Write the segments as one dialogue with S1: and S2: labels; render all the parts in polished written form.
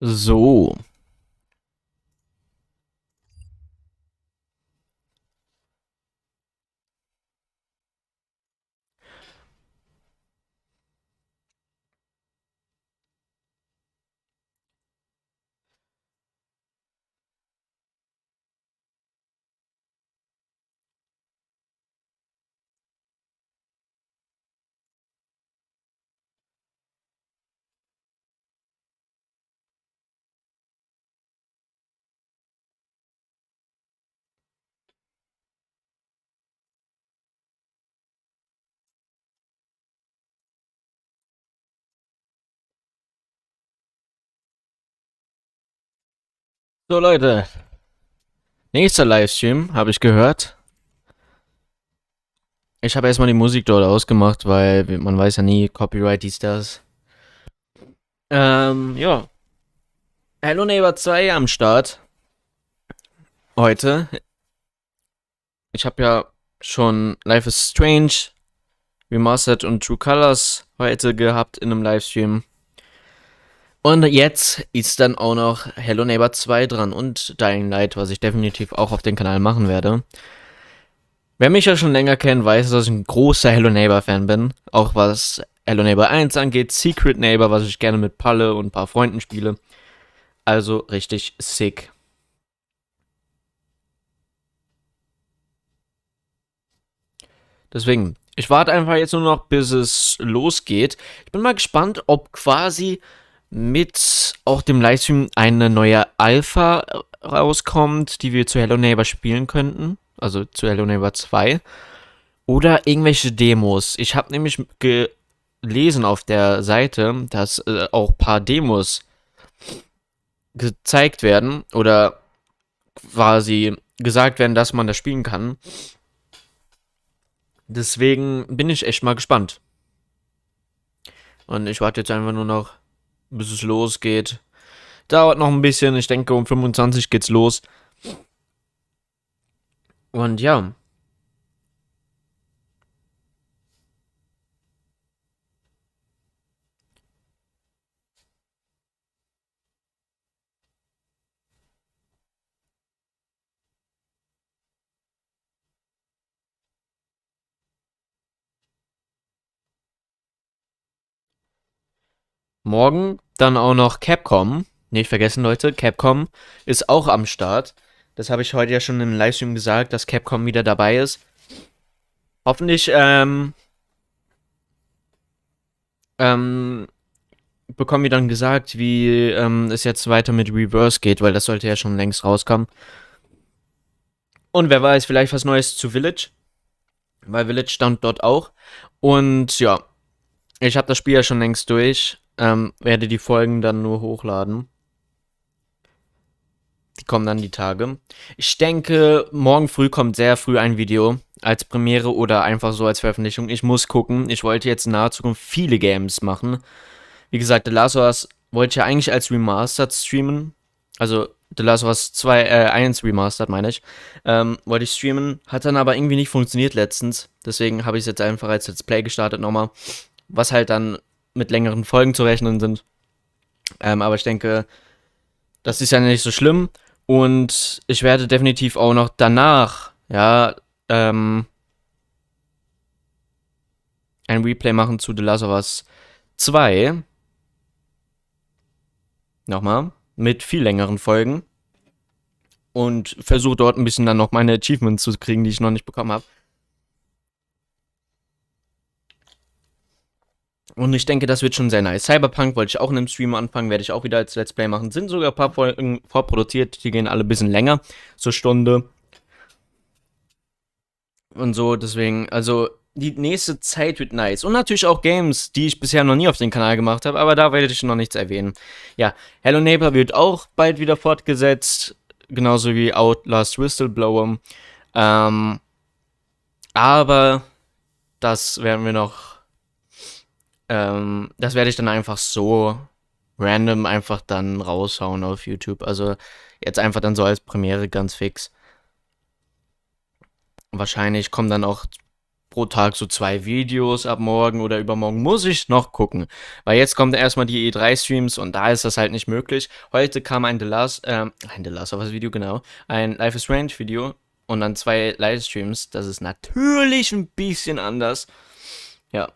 S1: So, so Leute, nächster Livestream, habe ich gehört. Ich habe erstmal die Musik dort ausgemacht, weil man weiß ja nie, Copyright dies, das. Ja. Hello Neighbor 2 am Start. Heute. Ich habe ja schon Life is Strange, Remastered und True Colors heute gehabt in einem Livestream. Und jetzt ist dann auch noch Hello Neighbor 2 dran und Dying Light, was ich definitiv auch auf den Kanal machen werde. Wer mich ja schon länger kennt, weiß, dass ich ein großer Hello Neighbor Fan bin. Auch was Hello Neighbor 1 angeht, Secret Neighbor, was ich gerne mit Palle und ein paar Freunden spiele. Also richtig sick. Deswegen, ich warte einfach jetzt nur noch, bis es losgeht. Ich bin mal gespannt, ob quasi mit auch dem Livestream eine neue Alpha rauskommt, die wir zu Hello Neighbor spielen könnten. Also zu Hello Neighbor 2. Oder irgendwelche Demos. Ich habe nämlich gelesen auf der Seite, dass auch ein paar Demos gezeigt werden oder quasi gesagt werden, dass man das spielen kann. Deswegen bin ich echt mal gespannt. Und ich warte jetzt einfach nur noch, bis es losgeht. Dauert noch ein bisschen. Ich denke, um 25 geht's los. Und ja. Morgen dann auch noch Capcom. Nicht vergessen, Leute, Capcom ist auch am Start. Das habe ich heute ja schon im Livestream gesagt, dass Capcom wieder dabei ist. Hoffentlich ähm, bekommen wir dann gesagt, wie es jetzt weiter mit Reverse geht, weil das sollte ja schon längst rauskommen. Und wer weiß, vielleicht was Neues zu Village, weil Village stand dort auch. Und ja, ich habe das Spiel ja schon längst durch, werde die Folgen dann nur hochladen. Die kommen dann die Tage. Ich denke, morgen früh kommt sehr früh ein Video als Premiere oder einfach so als Veröffentlichung. Ich muss gucken. Ich wollte jetzt in naher Zukunft viele Games machen. Wie gesagt, The Last of Us wollte ich ja eigentlich als Remastered streamen. Also The Last of Us 2, 1 Remastered meine ich. Wollte ich streamen, hat dann aber irgendwie nicht funktioniert letztens. Deswegen habe ich es jetzt einfach als Let's Play gestartet nochmal. Was halt dann mit längeren Folgen zu rechnen sind. Aber ich denke, das ist ja nicht so schlimm. Und ich werde definitiv auch noch danach, ja, ein Replay machen zu The Last of Us 2. Nochmal. Mit viel längeren Folgen. Und versuche dort ein bisschen dann noch meine Achievements zu kriegen, die ich noch nicht bekommen habe. Und ich denke, das wird schon sehr nice. Cyberpunk wollte ich auch in einem Stream anfangen, werde ich auch wieder als Let's Play machen. Sind sogar ein paar Folgen vorproduziert, die gehen alle ein bisschen länger. So Stunde. Und so, deswegen, also die nächste Zeit wird nice. Und natürlich auch Games, die ich bisher noch nie auf den Kanal gemacht habe, aber da werde ich noch nichts erwähnen. Ja, Hello Neighbor wird auch bald wieder fortgesetzt, genauso wie Outlast Whistleblower. Ähm, aber das werden wir noch, das werde ich dann einfach so random einfach dann raushauen auf YouTube. Also jetzt einfach dann so als Premiere ganz fix. Wahrscheinlich kommen dann auch pro Tag so 2 Videos ab morgen oder übermorgen. Muss ich noch gucken. Weil jetzt kommt erstmal die E3-Streams und da ist das halt nicht möglich. Heute kam ein The Last of Us Video, genau. Ein Life is Strange Video und dann 2 Livestreams. Das ist natürlich ein bisschen anders. Ja.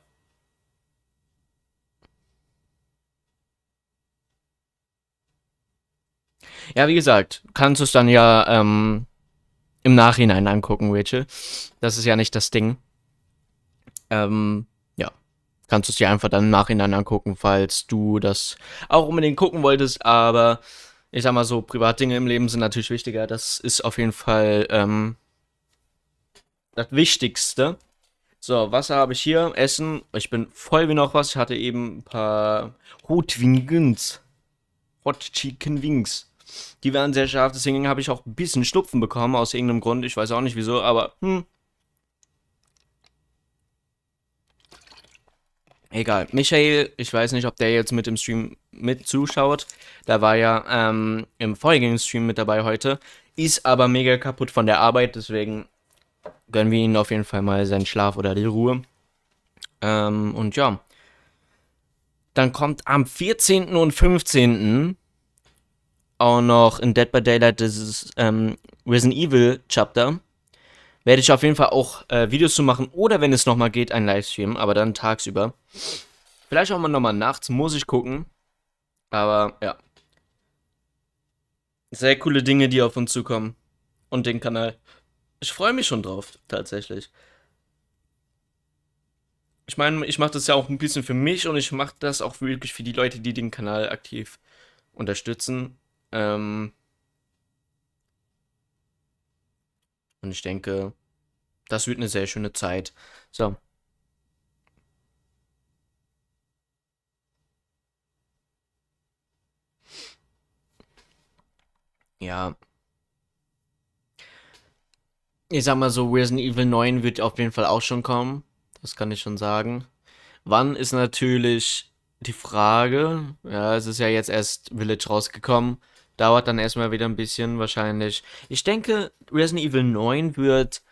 S1: Ja, wie gesagt, kannst du es dann ja im Nachhinein angucken, Rachel. Das ist ja nicht das Ding. Ja. Kannst du es dir einfach dann im Nachhinein angucken, falls du das auch unbedingt gucken wolltest. Aber ich sag mal so, Privatdinge im Leben sind natürlich wichtiger. Das ist auf jeden Fall das Wichtigste. So, Wasser habe ich hier. Essen. Ich bin voll wie noch was. Ich hatte eben ein paar Hot Wings. Hot Chicken Wings. Die waren sehr scharf, deswegen habe ich auch ein bisschen Schnupfen bekommen, aus irgendeinem Grund. Ich weiß auch nicht wieso, aber egal. Michael, ich weiß nicht, ob der jetzt mit im Stream mit zuschaut. Da war ja im vorigen Stream mit dabei heute. Ist aber mega kaputt von der Arbeit, deswegen gönnen wir ihm auf jeden Fall mal seinen Schlaf oder die Ruhe. Und ja. Dann kommt am 14. und 15. auch noch in Dead by Daylight dieses Resident Evil Chapter. Werde ich auf jeden Fall auch Videos zu machen oder wenn es nochmal geht, ein Livestream, aber dann tagsüber. Vielleicht auch mal nochmal nachts, muss ich gucken. Aber ja. Sehr coole Dinge, die auf uns zukommen. Und den Kanal. Ich freue mich schon drauf, tatsächlich. Ich meine, ich mache das ja auch ein bisschen für mich und ich mache das auch wirklich für die Leute, die den Kanal aktiv unterstützen. Und ich denke, das wird eine sehr schöne Zeit. So. Ja, ich sag mal so, Resident Evil 9 wird auf jeden Fall auch schon kommen. Das kann ich schon sagen. Wann ist natürlich die Frage. Ja, es ist ja jetzt erst Village rausgekommen. Dauert dann erstmal wieder ein bisschen wahrscheinlich. Ich denke, Resident Evil 9 wird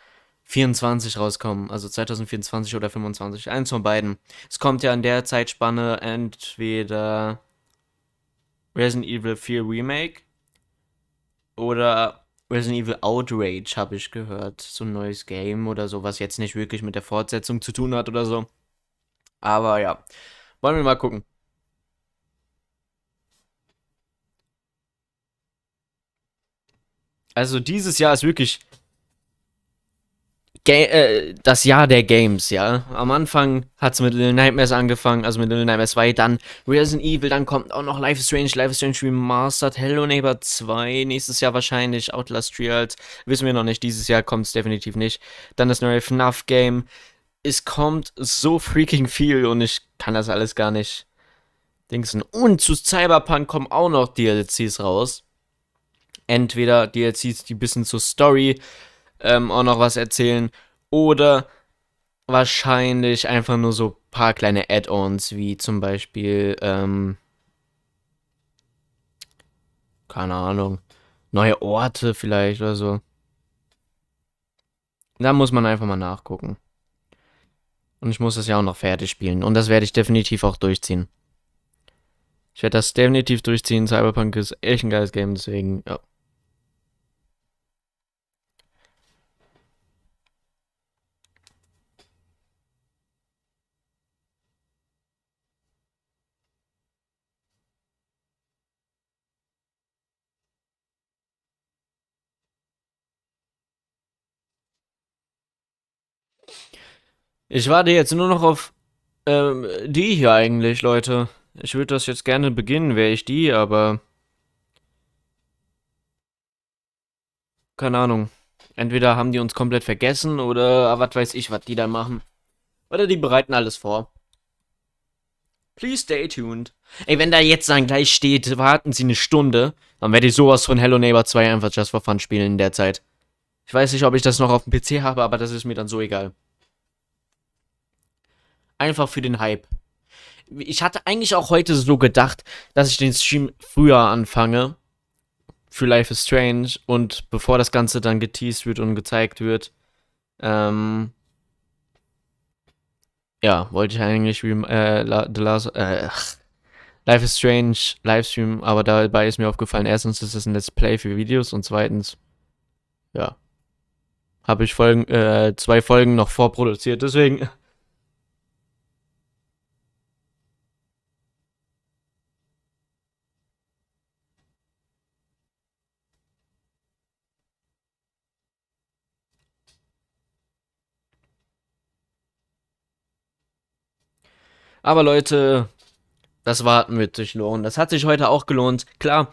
S1: 24 rauskommen. Also 2024 oder 25. Eins von beiden. Es kommt ja in der Zeitspanne entweder Resident Evil 4 Remake oder Resident Evil Outrage, habe ich gehört. So ein neues Game oder so, was jetzt nicht wirklich mit der Fortsetzung zu tun hat oder so. Aber ja, wollen wir mal gucken. Also dieses Jahr ist wirklich das Jahr der Games, ja. Am Anfang hat es mit Little Nightmares angefangen, also mit Little Nightmares 2, dann Resident Evil, dann kommt auch noch Life is Strange Remastered, Hello Neighbor 2, nächstes Jahr wahrscheinlich Outlast Trials, wissen wir noch nicht, dieses Jahr kommt es definitiv nicht. Dann das neue FNAF-Game. Es kommt so freaking viel und ich kann das alles gar nicht dingsen. Und zu Cyberpunk kommen auch noch DLCs raus. Entweder DLCs, die ein bisschen zur Story auch noch was erzählen. Oder wahrscheinlich einfach nur so ein paar kleine Add-ons, wie zum Beispiel, keine Ahnung, neue Orte vielleicht oder so. Da muss man einfach mal nachgucken. Und ich muss das ja auch noch fertig spielen. Und das werde ich definitiv auch durchziehen. Ich werde das definitiv durchziehen. Cyberpunk ist echt ein geiles Game, deswegen, ja. Ich warte jetzt nur noch auf die hier eigentlich, Leute. Ich würde das jetzt gerne beginnen, wäre ich die, aber keine Ahnung. Entweder haben die uns komplett vergessen oder was weiß ich, was die da machen. Oder die bereiten alles vor. Please stay tuned. Ey, wenn da jetzt dann gleich steht, warten Sie eine Stunde, dann werde ich sowas von Hello Neighbor 2 einfach Just for Fun spielen in der Zeit. Ich weiß nicht, ob ich das noch auf dem PC habe, aber das ist mir dann so egal. Einfach für den Hype. Ich hatte eigentlich auch heute so gedacht, dass ich den Stream früher anfange. Für Life is Strange. Und bevor das Ganze dann geteased wird und gezeigt wird, Ja, wollte ich eigentlich The Last, Life is Strange Livestream, aber dabei ist mir aufgefallen, erstens ist es ein Let's Play für Videos und zweitens, ja, habe ich 2 Folgen noch vorproduziert, deswegen. Aber Leute, das Warten wird sich lohnen. Das hat sich heute auch gelohnt. Klar,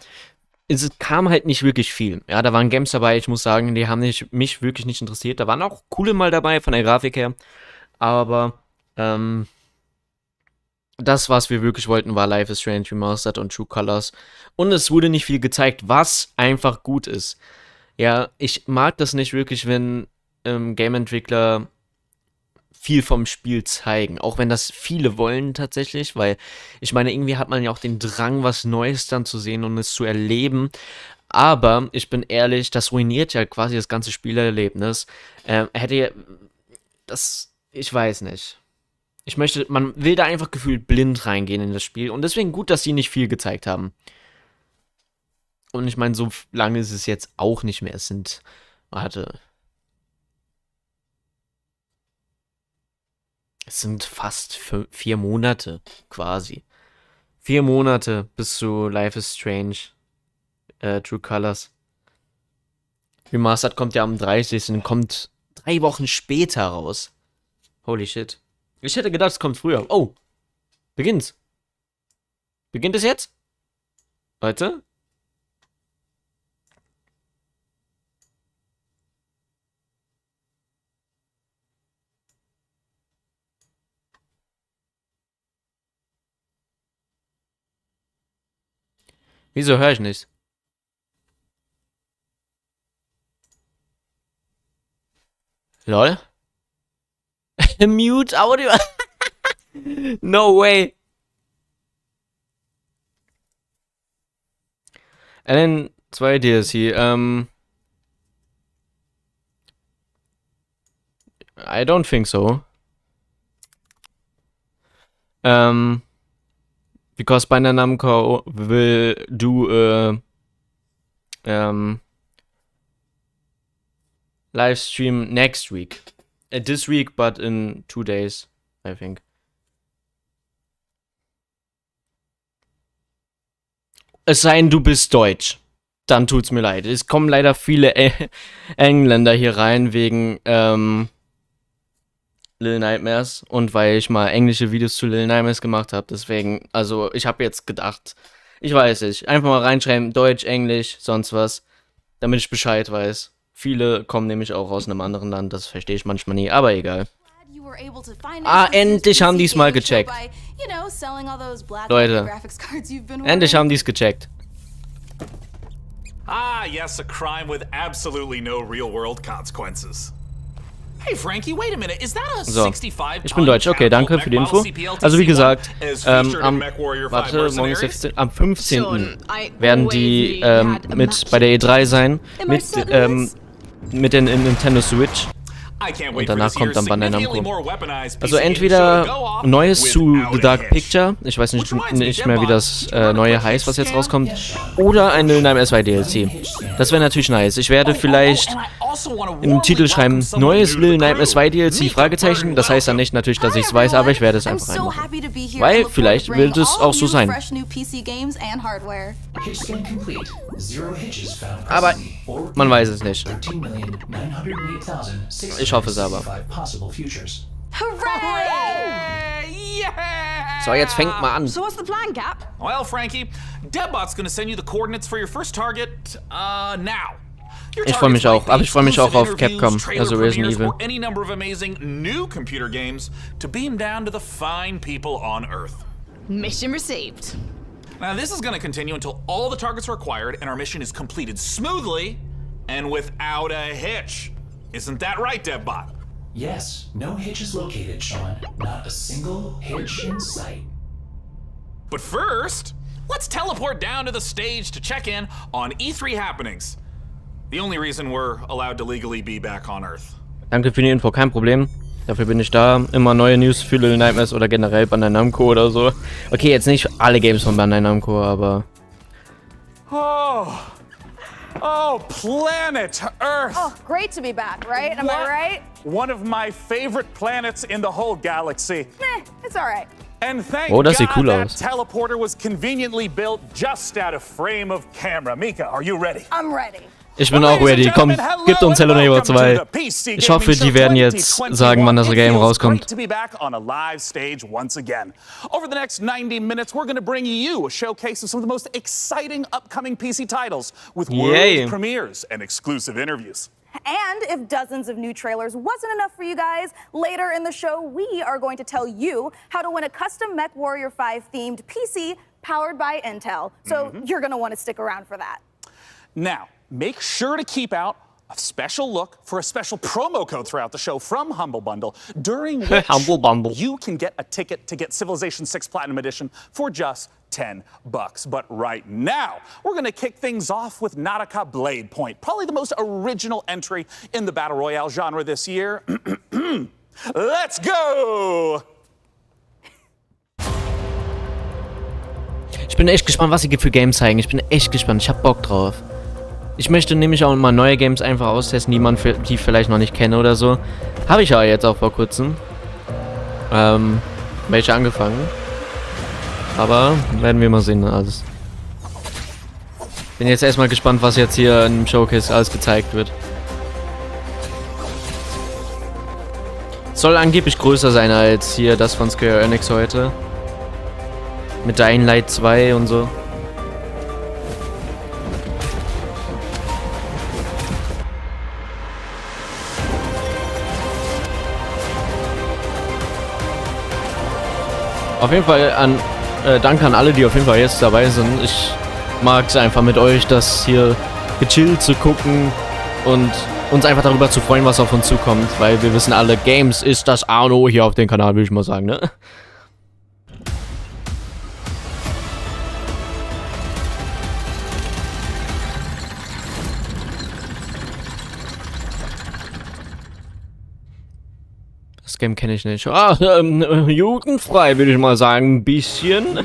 S1: es kam halt nicht wirklich viel. Ja, da waren Games dabei, ich muss sagen, die haben mich wirklich nicht interessiert. Da waren auch coole mal dabei von der Grafik her. Aber das, was wir wirklich wollten, war Life is Strange Remastered und True Colors. Und es wurde nicht viel gezeigt, was einfach gut ist. Ja, ich mag das nicht wirklich, wenn Game-Entwickler viel vom Spiel zeigen. Auch wenn das viele wollen tatsächlich, weil ich meine, irgendwie hat man ja auch den Drang, was Neues dann zu sehen und es zu erleben. Aber ich bin ehrlich, das ruiniert ja quasi das ganze Spielerlebnis. Hätte ja das, ich weiß nicht. Man will da einfach gefühlt blind reingehen in das Spiel und deswegen gut, dass sie nicht viel gezeigt haben. Und ich meine, so lange ist es jetzt auch nicht mehr. Es sind fast 4 Monate, quasi. 4 Monate bis zu Life is Strange, True Colors. Remastered kommt ja am 30. Kommt 3 Wochen später raus. Holy shit. Ich hätte gedacht, es kommt früher. Oh, beginnt's. Beginnt es jetzt? Leute? Wieso höre ich nichts? Lol? Mute Audio? No way. Allen 2 DLC, I don't think so. Because Bandai Namco will do live stream next week. This week, but in 2 days, I think. Es sei denn, du bist deutsch. Dann tut's mir leid. Es kommen leider viele Engländer hier rein wegen Little Nightmares und weil ich mal englische Videos zu Little Nightmares gemacht habe. Deswegen, also ich habe jetzt gedacht, ich weiß nicht, einfach mal reinschreiben, Deutsch, Englisch, sonst was, damit ich Bescheid weiß. Viele kommen nämlich auch aus einem anderen Land, das verstehe ich manchmal nie, aber egal. Ah, endlich haben die es mal gecheckt. Leute, endlich haben die es gecheckt.
S2: Ah, yes, a crime with absolutely no real-world consequences. Hey Frankie, wait a minute. Is that a
S1: So,
S2: 65
S1: ich bin deutsch. Okay, danke für die Info. Also wie gesagt, morgen ist 16, am 15. werden die mit bei der E3 sein, mit der Nintendo Switch. Und danach kommt dann Bandai Namco. Also entweder Neues zu The Dark Picture, ich weiß nicht mehr, wie das neue heißt, was jetzt rauskommt, oder ein Little Nightmares 2 DLC. Das wäre natürlich nice. Ich werde vielleicht im Titel schreiben, neues Little Nightmares 2 DLC, Fragezeichen. Das heißt dann nicht natürlich, dass ich es weiß, aber ich werde es einfach reinmachen. Weil vielleicht wird es auch so sein. Aber man weiß es nicht. Ich hoffe es aber. So, jetzt fängt mal an.
S2: So what's the plan, Cap? Well, Frankie, Debbot's gonna send you the coordinates for your first target, now.
S1: Ich freue mich auch, aber ich freue mich auch auf Capcom, also Resident Evil.
S2: Any number of amazing new computer games to beam down to the fine people on Earth.
S3: Mission received.
S2: Now this is going to continue until all the targets are acquired and our mission is completed smoothly and without a hitch. Isn't that right, DevBot?
S4: Yes, no hitch is located, Sean. Not a single hitch in sight.
S2: But first, let's teleport down to the stage to check in on E3 happenings. The only reason we're allowed to legally be back on Earth.
S1: Danke für die Info, kein Problem. Dafür bin ich da. Immer neue News für Little Nightmares oder generell Bandai Namco oder so. Okay, jetzt nicht alle Games von Bandai Namco, aber...
S2: Oh, planet Earth!
S5: Oh, great to be back, right? Am I right?
S2: One of my favorite planets in the whole galaxy.
S5: It's all right.
S2: And thank
S1: Oh, das
S2: God
S1: sieht cool
S2: that
S1: aus.
S2: teleporter was conveniently built just out of frame of camera. Mika, are you ready?
S5: I'm ready.
S1: Ich bin auch ready. Komm, gibt uns Hello Neighbor 2. Ich hoffe, die werden jetzt sagen, wann das Game rauskommt.
S2: To be back on a live stage once again. Over the next 90 minutes, we're going to bring you a showcase of some of the most exciting upcoming PC titles with world premieres and exclusive interviews.
S5: And if dozens of new trailers wasn't enough for you guys, later in the show, we are going to tell you how to win a custom MechWarrior 5 themed PC powered by Intel. So you're going to want to stick around for that.
S2: Now, make sure to keep out a special look for a special promo code throughout the show from Humble Bundle, during which
S1: Humble Bundle.
S2: you can get a ticket to get Civilization 6 Platinum Edition for just $10. But right now, we're going to kick things off with Nautica Blade Point, probably the most original entry in the Battle Royale genre this year. Let's go!
S1: Ich bin echt gespannt, was sie für Games zeigen. Ich bin echt gespannt. Ich hab Bock drauf. Ich möchte nämlich auch mal neue Games einfach austesten, die man die vielleicht noch nicht kenne oder so. Habe ich ja jetzt auch vor kurzem. Welche angefangen. Aber werden wir mal sehen, alles. Bin jetzt erstmal gespannt, was jetzt hier im Showcase alles gezeigt wird. Soll angeblich größer sein als hier das von Square Enix heute. Mit Dying Light 2 und so. Auf jeden Fall danke an alle, die auf jeden Fall jetzt dabei sind. Ich mag es einfach mit euch, das hier gechillt zu gucken und uns einfach darüber zu freuen, was auf uns zukommt. Weil wir wissen alle, Games ist das A und O hier auf dem Kanal, würde ich mal sagen, ne? Das Game kenne ich nicht. Ah, jugendfrei würde ich mal sagen, ein bisschen.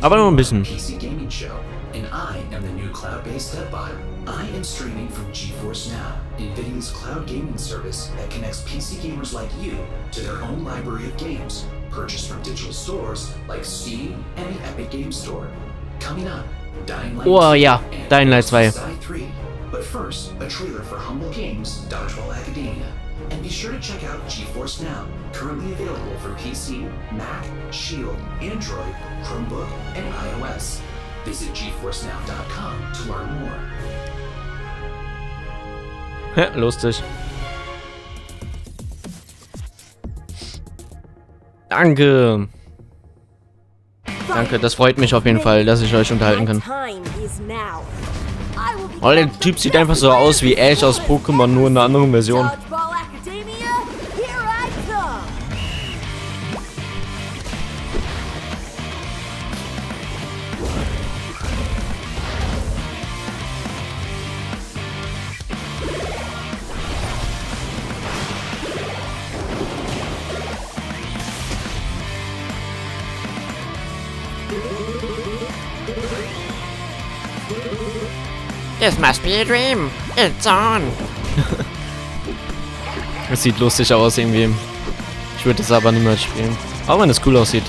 S1: Aber nur ein bisschen.
S4: PC gaming show, and I am the new cloud-based deadbot. I am streaming from GeForce Now, NVIDIA's cloud gaming service that connects PC gamers like you to their own library of games, purchased from digital stores like Steam and the Epic Game Store. Coming up, Dying Light 2
S1: Oh ja, Dying Light 2.
S4: Side 3. But first, a trailer for Humble Games' Dodgeball Academia. And be sure to check out GeForce Now, currently available for PC, Mac, Shield, Android, Chromebook, and iOS. Visit GeForceNow.com to learn more.
S1: Lustig. Danke. Danke, das freut mich auf jeden Fall, dass ich euch unterhalten kann. Oh, der Typ sieht einfach so aus wie Ash aus Pokémon, nur in einer anderen Version.
S6: This must be a dream. It's on.
S1: Es sieht lustig aus irgendwie. Ich würde es aber niemals spielen. Auch wenn es cool aussieht.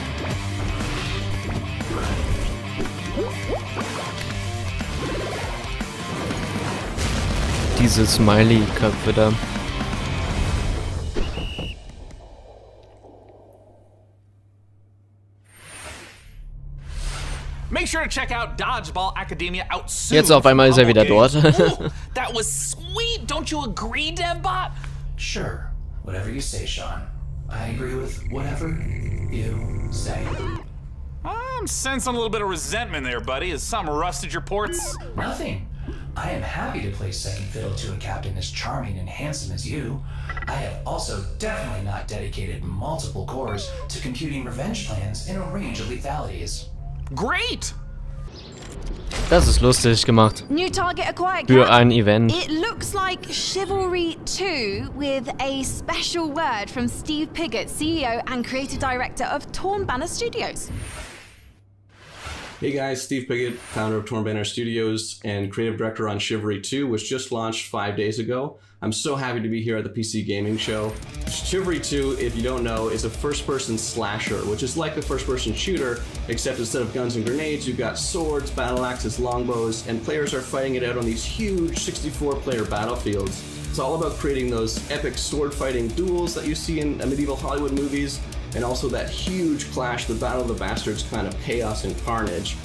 S1: Diese Smiley-Köpfe da.
S2: Make sure to check out Dodgeball Academia out soon.
S1: Jetzt auf einmal ist er wieder dort.
S2: Ooh, that was sweet. Don't you agree, DevBot?
S4: Sure, whatever you say, Sean. I agree with whatever you say.
S2: I'm sensing a little bit of resentment there, buddy. Has something rusted your ports?
S4: Nothing. I am happy to play second fiddle to a captain as charming and handsome as you. I have also definitely not dedicated multiple cores to computing revenge plans in a range of lethalities.
S2: Great!
S1: Das ist lustig gemacht.
S3: New target acquired.
S1: Für
S3: Cat.
S1: ein Event.
S3: It looks like Chivalry 2 with a special word from Steve Piggott, CEO and creative director of Torn Banner Studios.
S7: Hey guys, Steve Piggott, founder of Torn Banner Studios and creative director on Chivalry 2, which just launched 5 days ago. I'm so happy to be here at the PC Gaming Show. Chivalry 2, if you don't know, is a first-person slasher, which is like a first-person shooter, except instead of guns and grenades, you've got swords, battle axes, longbows, and players are fighting it out on these huge 64-player battlefields. It's all about creating those epic sword-fighting duels that you see in medieval Hollywood movies, and also that huge clash, the Battle of the Bastards kind of chaos and carnage.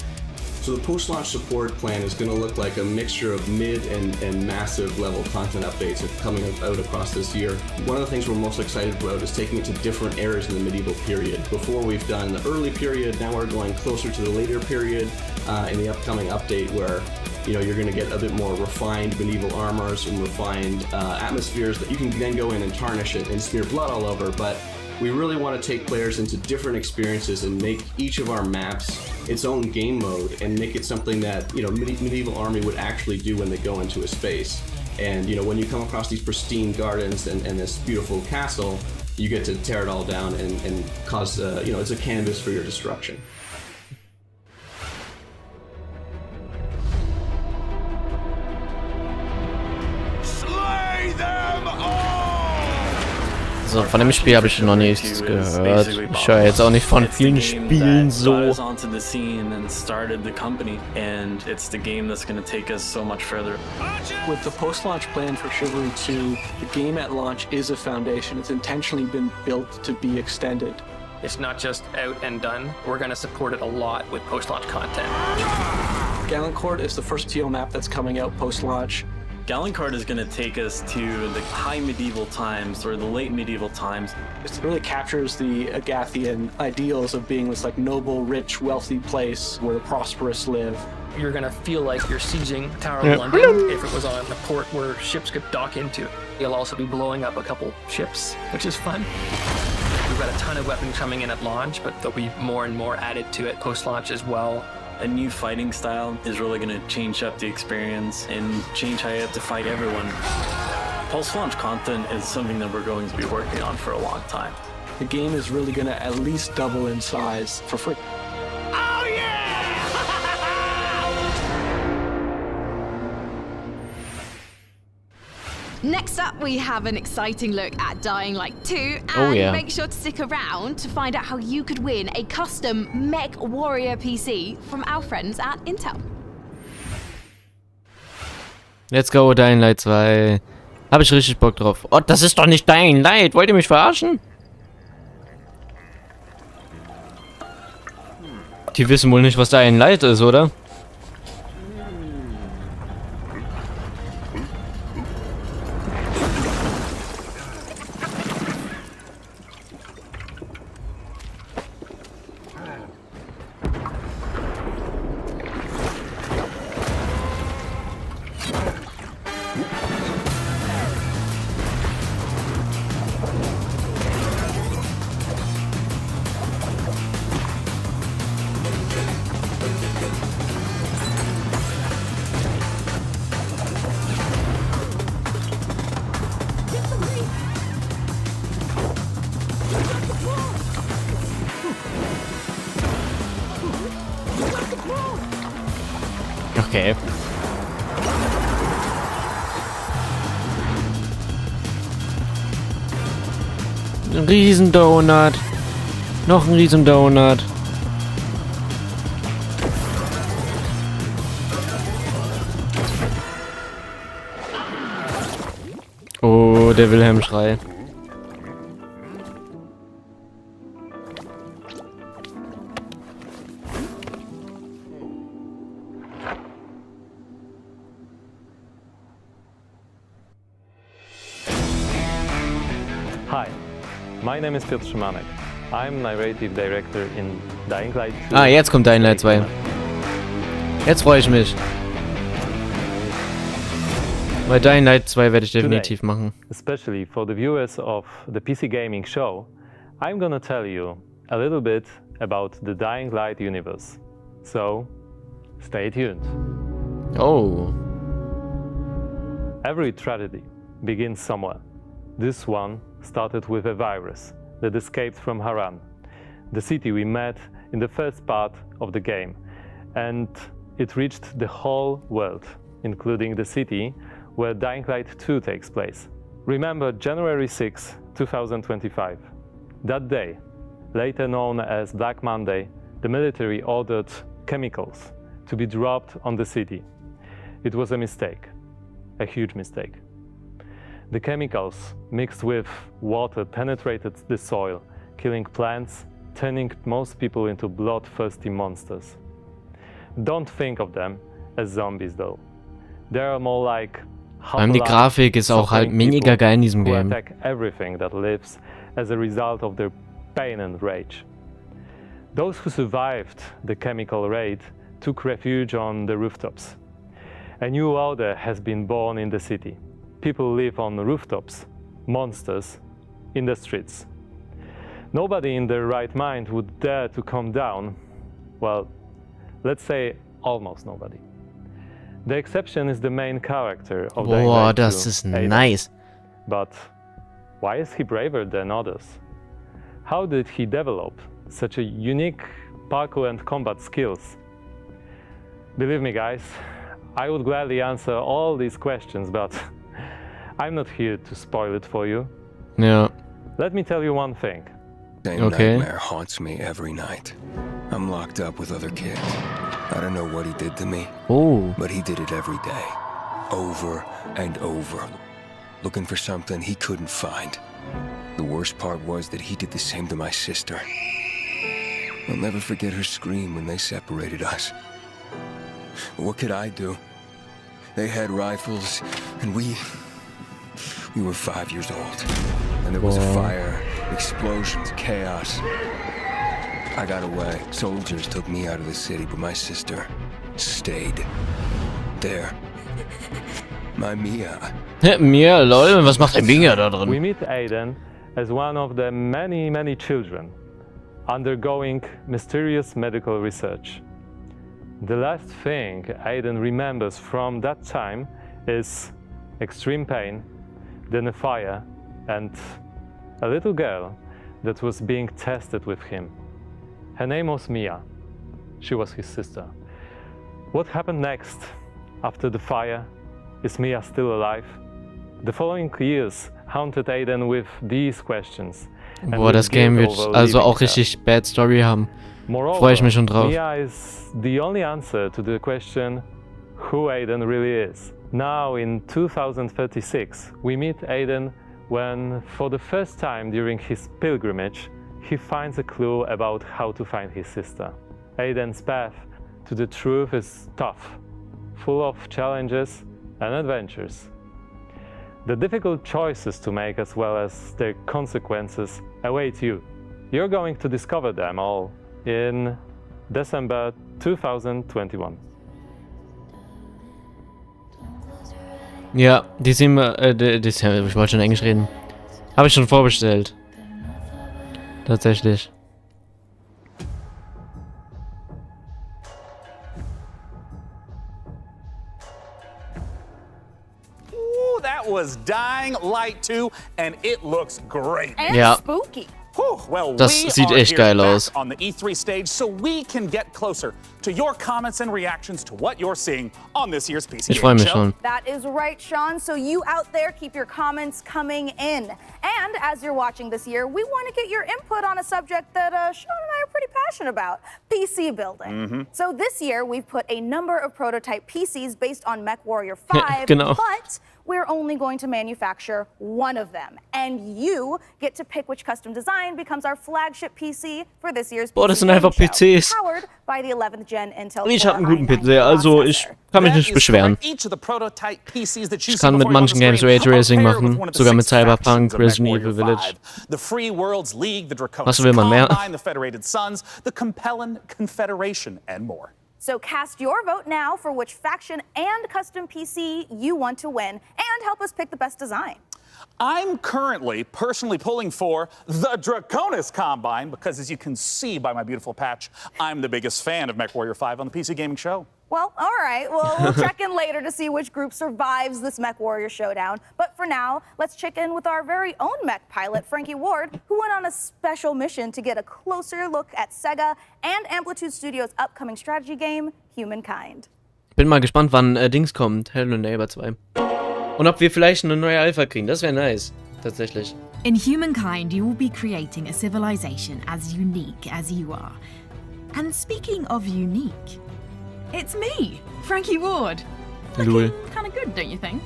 S7: So the post-launch support plan is going to look like a mixture of mid and massive level content updates coming out across this year. One of the things we're most excited about is taking it to different eras in the medieval period. Before we've done the early period, now we're going closer to the later period in the upcoming update where you're going to get a bit more refined medieval armors and refined atmospheres that you can then go in and tarnish it and smear blood all over. But we really want to take players into different experiences and make each of our maps its own game mode and make it something that medieval army would actually do when they go into a space. And when you come across these pristine gardens and this beautiful castle, you get to tear it all down and cause it's a canvas for your destruction.
S1: Also von dem Spiel habe ich noch nichts gehört. Ich höre jetzt auch nicht von vielen Spielen so.
S8: Onto the scene and started the company, and it's the game that's going to take us so much further.
S9: With the post-launch plan for Chivalry 2, the game at launch is a foundation. It's intentionally been built to be extended.
S10: It's not just out and done. We're going to support it a lot with post-launch content.
S9: Gallancourt is the first TO map that's coming out post-launch.
S8: Gallancourt is going to take us to the high medieval times or the late medieval times.
S9: It really captures the Agathian ideals of being this noble, rich, wealthy place where the prosperous live.
S10: You're going to feel like you're sieging Tower of London if it was on a port where ships could dock into. You'll also be blowing up a couple ships, which is fun. We've got a ton of weapons coming in at launch, but there'll be more and more added to it post-launch as well.
S8: A new fighting style is really going to change up the experience and change how you have to fight everyone. Post-launch content is something that we're going to be working on for a long time.
S9: The game is really going to at least double in size for free.
S3: Oh yeah! Next up, we have an exciting look at Dying Light 2, and make sure to stick around to find out how you could win a custom Mech Warrior PC from our friends at Intel.
S1: Let's go, Dying Light 2. Habe ich richtig Bock drauf. Oh, das ist doch nicht Dying Light. Wollt ihr mich verarschen? Die wissen wohl nicht, was Dying Light ist, oder? Okay. Ein Riesendonut. Noch ein Riesendonut. Oh, der Wilhelm-Schrei.
S11: Hi, my name is Piotr Szymanek. I'm narrative director in Dying Light 2.
S1: Ah, jetzt kommt Dying Light 2. Jetzt freue ich mich. Bei Dying Light 2 werde ich definitiv machen.
S11: Especially for the viewers of the PC Gaming Show, I'm gonna tell you a little bit about the Dying Light universe. So, Stay tuned.
S1: Oh.
S11: Every tragedy begins somewhere. This one started with a virus that escaped from Haran, the city we met in the first part of the game, and it reached the whole world, including the city where Dying Light 2 takes place. Remember January 6, 2025. That day, later known as Black Monday, the military ordered chemicals to be dropped on the city. It was a mistake, a huge mistake. The chemicals mixed with water penetrated the soil, killing plants, turning most people into bloodthirsty monsters. Don't think of them as zombies though. They are more like
S1: Die Grafik ist auch halt mega geil in diesem Game.
S11: attack everything that lives as a result of their pain and rage. Those who survived the chemical raid took refuge on the rooftops. A new order has been born in the city. People live on rooftops, monsters in the streets. Nobody in their right mind would dare to come down. Well, let's say almost nobody. The exception is the main character of Dying
S1: Boah,
S11: Light 2,
S1: das ist
S11: Aiden.
S1: nice.
S11: But why is he braver than others? How did he develop such a unique parkour and combat skills? Believe me guys, I would gladly answer all these questions, but I'm not here to spoil it for you.
S1: Ja.
S11: Let me tell you one thing.
S12: Same nightmare haunts me every night. I'm locked up with other kids. I don't know what he did to me, but he did it every day, over and over, looking for something he couldn't find. The worst part was that he did the same to my sister. I'll never forget her scream when they separated us. What could I do? They had rifles, and we were 5 years old. And there was a fire, explosions, chaos. I got away. Soldiers took me out of the city, but my sister stayed there. My Mia.
S1: Mia, lol, was macht der Mia da drin?
S11: We meet Aiden as one of the many children undergoing mysterious medical research. The last thing Aiden remembers from that time is extreme pain, then a fire, and a little girl that was being tested with him. Her name was Mia. She was his sister. What happened next after the fire? Is Mia still alive? The following years haunted Aiden with these questions.
S1: Boah, das Game wird also auch richtig bad Story haben. Freue ich mich schon drauf.
S11: Mia is the only answer to the question who Aiden really is. Now in 2036, we meet Aiden when, for the first time during his pilgrimage, he finds a clue about how to find his sister. Aiden's path to the truth is tough, full of challenges and adventures. The difficult choices to make as well as their consequences await you. You're going to discover them all in December 2021.
S1: Ja, die sind ich wollte schon Englisch reden. Habe ich schon vorbestellt. Tatsächlich.
S2: Ooh, that was Dying Light 2, and it looks great.
S5: And spooky.
S2: Well,
S1: das
S2: we
S1: sieht
S2: are
S1: echt
S2: here
S1: geil
S2: back
S1: aus.
S2: on the E3 stage so we can get closer to your comments and reactions to what you're seeing on this year's PC
S1: Ich freue
S2: Gaming
S1: mich
S2: Show.
S1: schon.
S5: That is right, Sean. So you out there, keep your comments coming in. And as you're watching this year, we want to get your input on a subject that Sean and I are pretty passionate about, PC building. So this year, we've put a number of prototype PCs based on MechWarrior 5,
S1: Genau.
S5: but we're only going to manufacture one of them. And you get to pick which custom design becomes our flagship PC for this year's
S1: Boah, das sind einfach PCs.
S5: Powered by the 11th Gen Intel
S1: Ich habe einen
S5: Core
S1: guten
S5: i9
S1: PC, also ich kann mich
S2: That
S1: nicht
S2: is
S1: beschweren.
S2: correct. Each of the prototype PCs that you
S1: Ich
S2: see
S1: kann mit
S2: before you on the
S1: manchen Games
S2: screen
S1: Raytracing
S2: are paired with
S1: machen,
S2: one of the
S1: sogar mit
S2: 6 factions
S1: Cyberpunk,
S2: of
S1: Resident
S2: MechWarrior
S1: Evil Village.
S2: 5. The Free Worlds League, the Draconis
S1: Was will man mehr?
S2: Combine, the Federated Suns, the Compellin Confederation, and more.
S5: So cast your vote now for which faction and custom PC you want to win, and help us pick the best design.
S2: I'm currently personally pulling for the Draconis Combine because, as you can see by my beautiful patch, I'm the biggest fan of MechWarrior 5 on the PC Gaming Show.
S5: Well, all right. Well, we'll check in later to see which group survives this Mech Warrior showdown. But for now, let's check in with our very own mech pilot, Frankie Ward, who went on a special mission to get a closer look at Sega and Amplitude Studios' upcoming strategy game, Humankind.
S1: Bin mal gespannt, wann Dings kommt, Hello Neighbor 2. Und ob wir vielleicht eine neue Alpha kriegen, das wäre nice, tatsächlich.
S13: In Humankind, you will be creating a civilization as unique as you are. And speaking of unique, it's me, Frankie Ward.
S1: Lol.
S13: Kind of good, don't you think?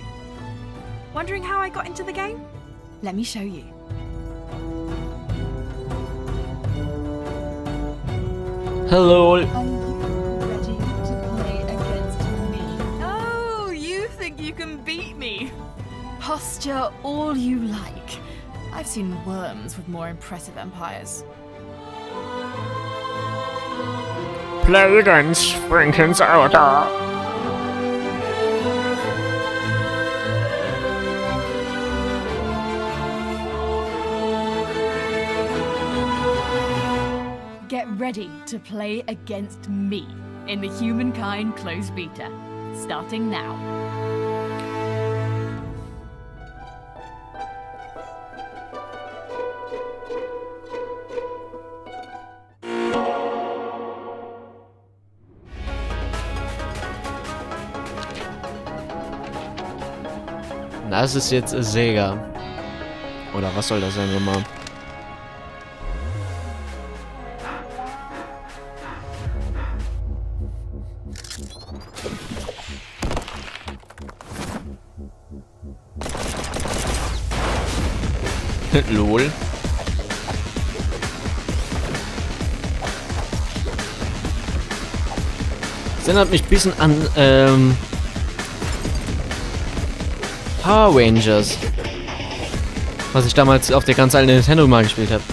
S13: Wondering how I got into the game? Let me show you.
S1: Hello.
S13: Are you ready to play against me? Oh, you think you can beat me? Posture all you like. I've seen worms with more impressive empires.
S6: Play against Franklin's order.
S13: Get ready to play against me in the Humankind closed beta, starting now.
S1: Das ist jetzt Sega. Oder was soll das sein nochmal? Lol. Das erinnert mich ein bisschen an Power Rangers, was ich damals auf der ganz alten Nintendo mal gespielt habe.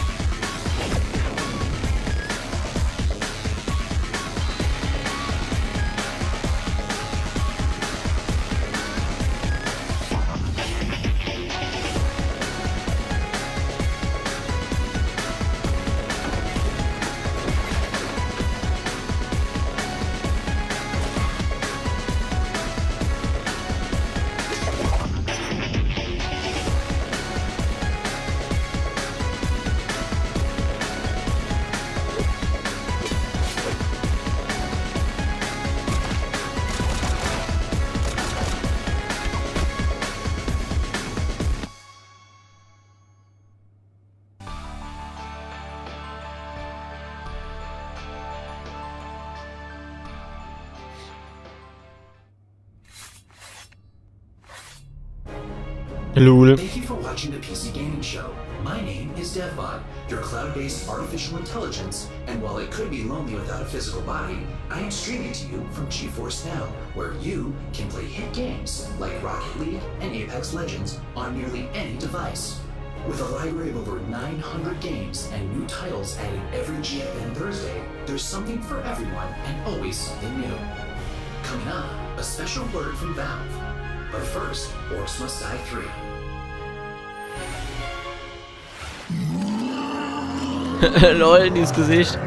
S1: Lul.
S4: Thank you for watching the PC Gaming Show. My name is DevBot, your cloud-based artificial intelligence, and while it could be lonely without a physical body, I am streaming to you from GeForce Now, where you can play hit games like Rocket League and Apex Legends on nearly any device. With a library of over 900 games and new titles added every GFN Thursday, there's something for everyone and always something new. Coming up, a special word from Valve. But first, Orcs Must Die 3.
S1: Lol, dieses Gesicht.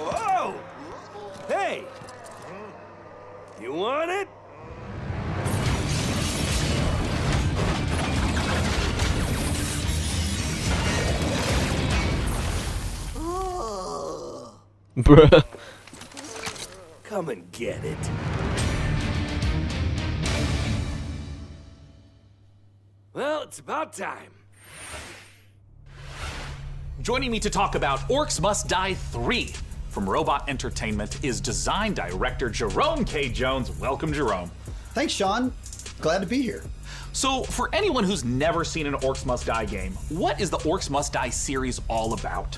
S14: Oh! Hey! You want it?
S1: Bruh.
S14: Come and get it. Well, it's about time.
S2: Joining me to talk about Orcs Must Die 3 from Robot Entertainment is design director Jerome K. Jones. Welcome, Jerome.
S15: Thanks, Sean. Glad to be here.
S2: So, for anyone who's never seen an Orcs Must Die game, what is the Orcs Must Die series all about?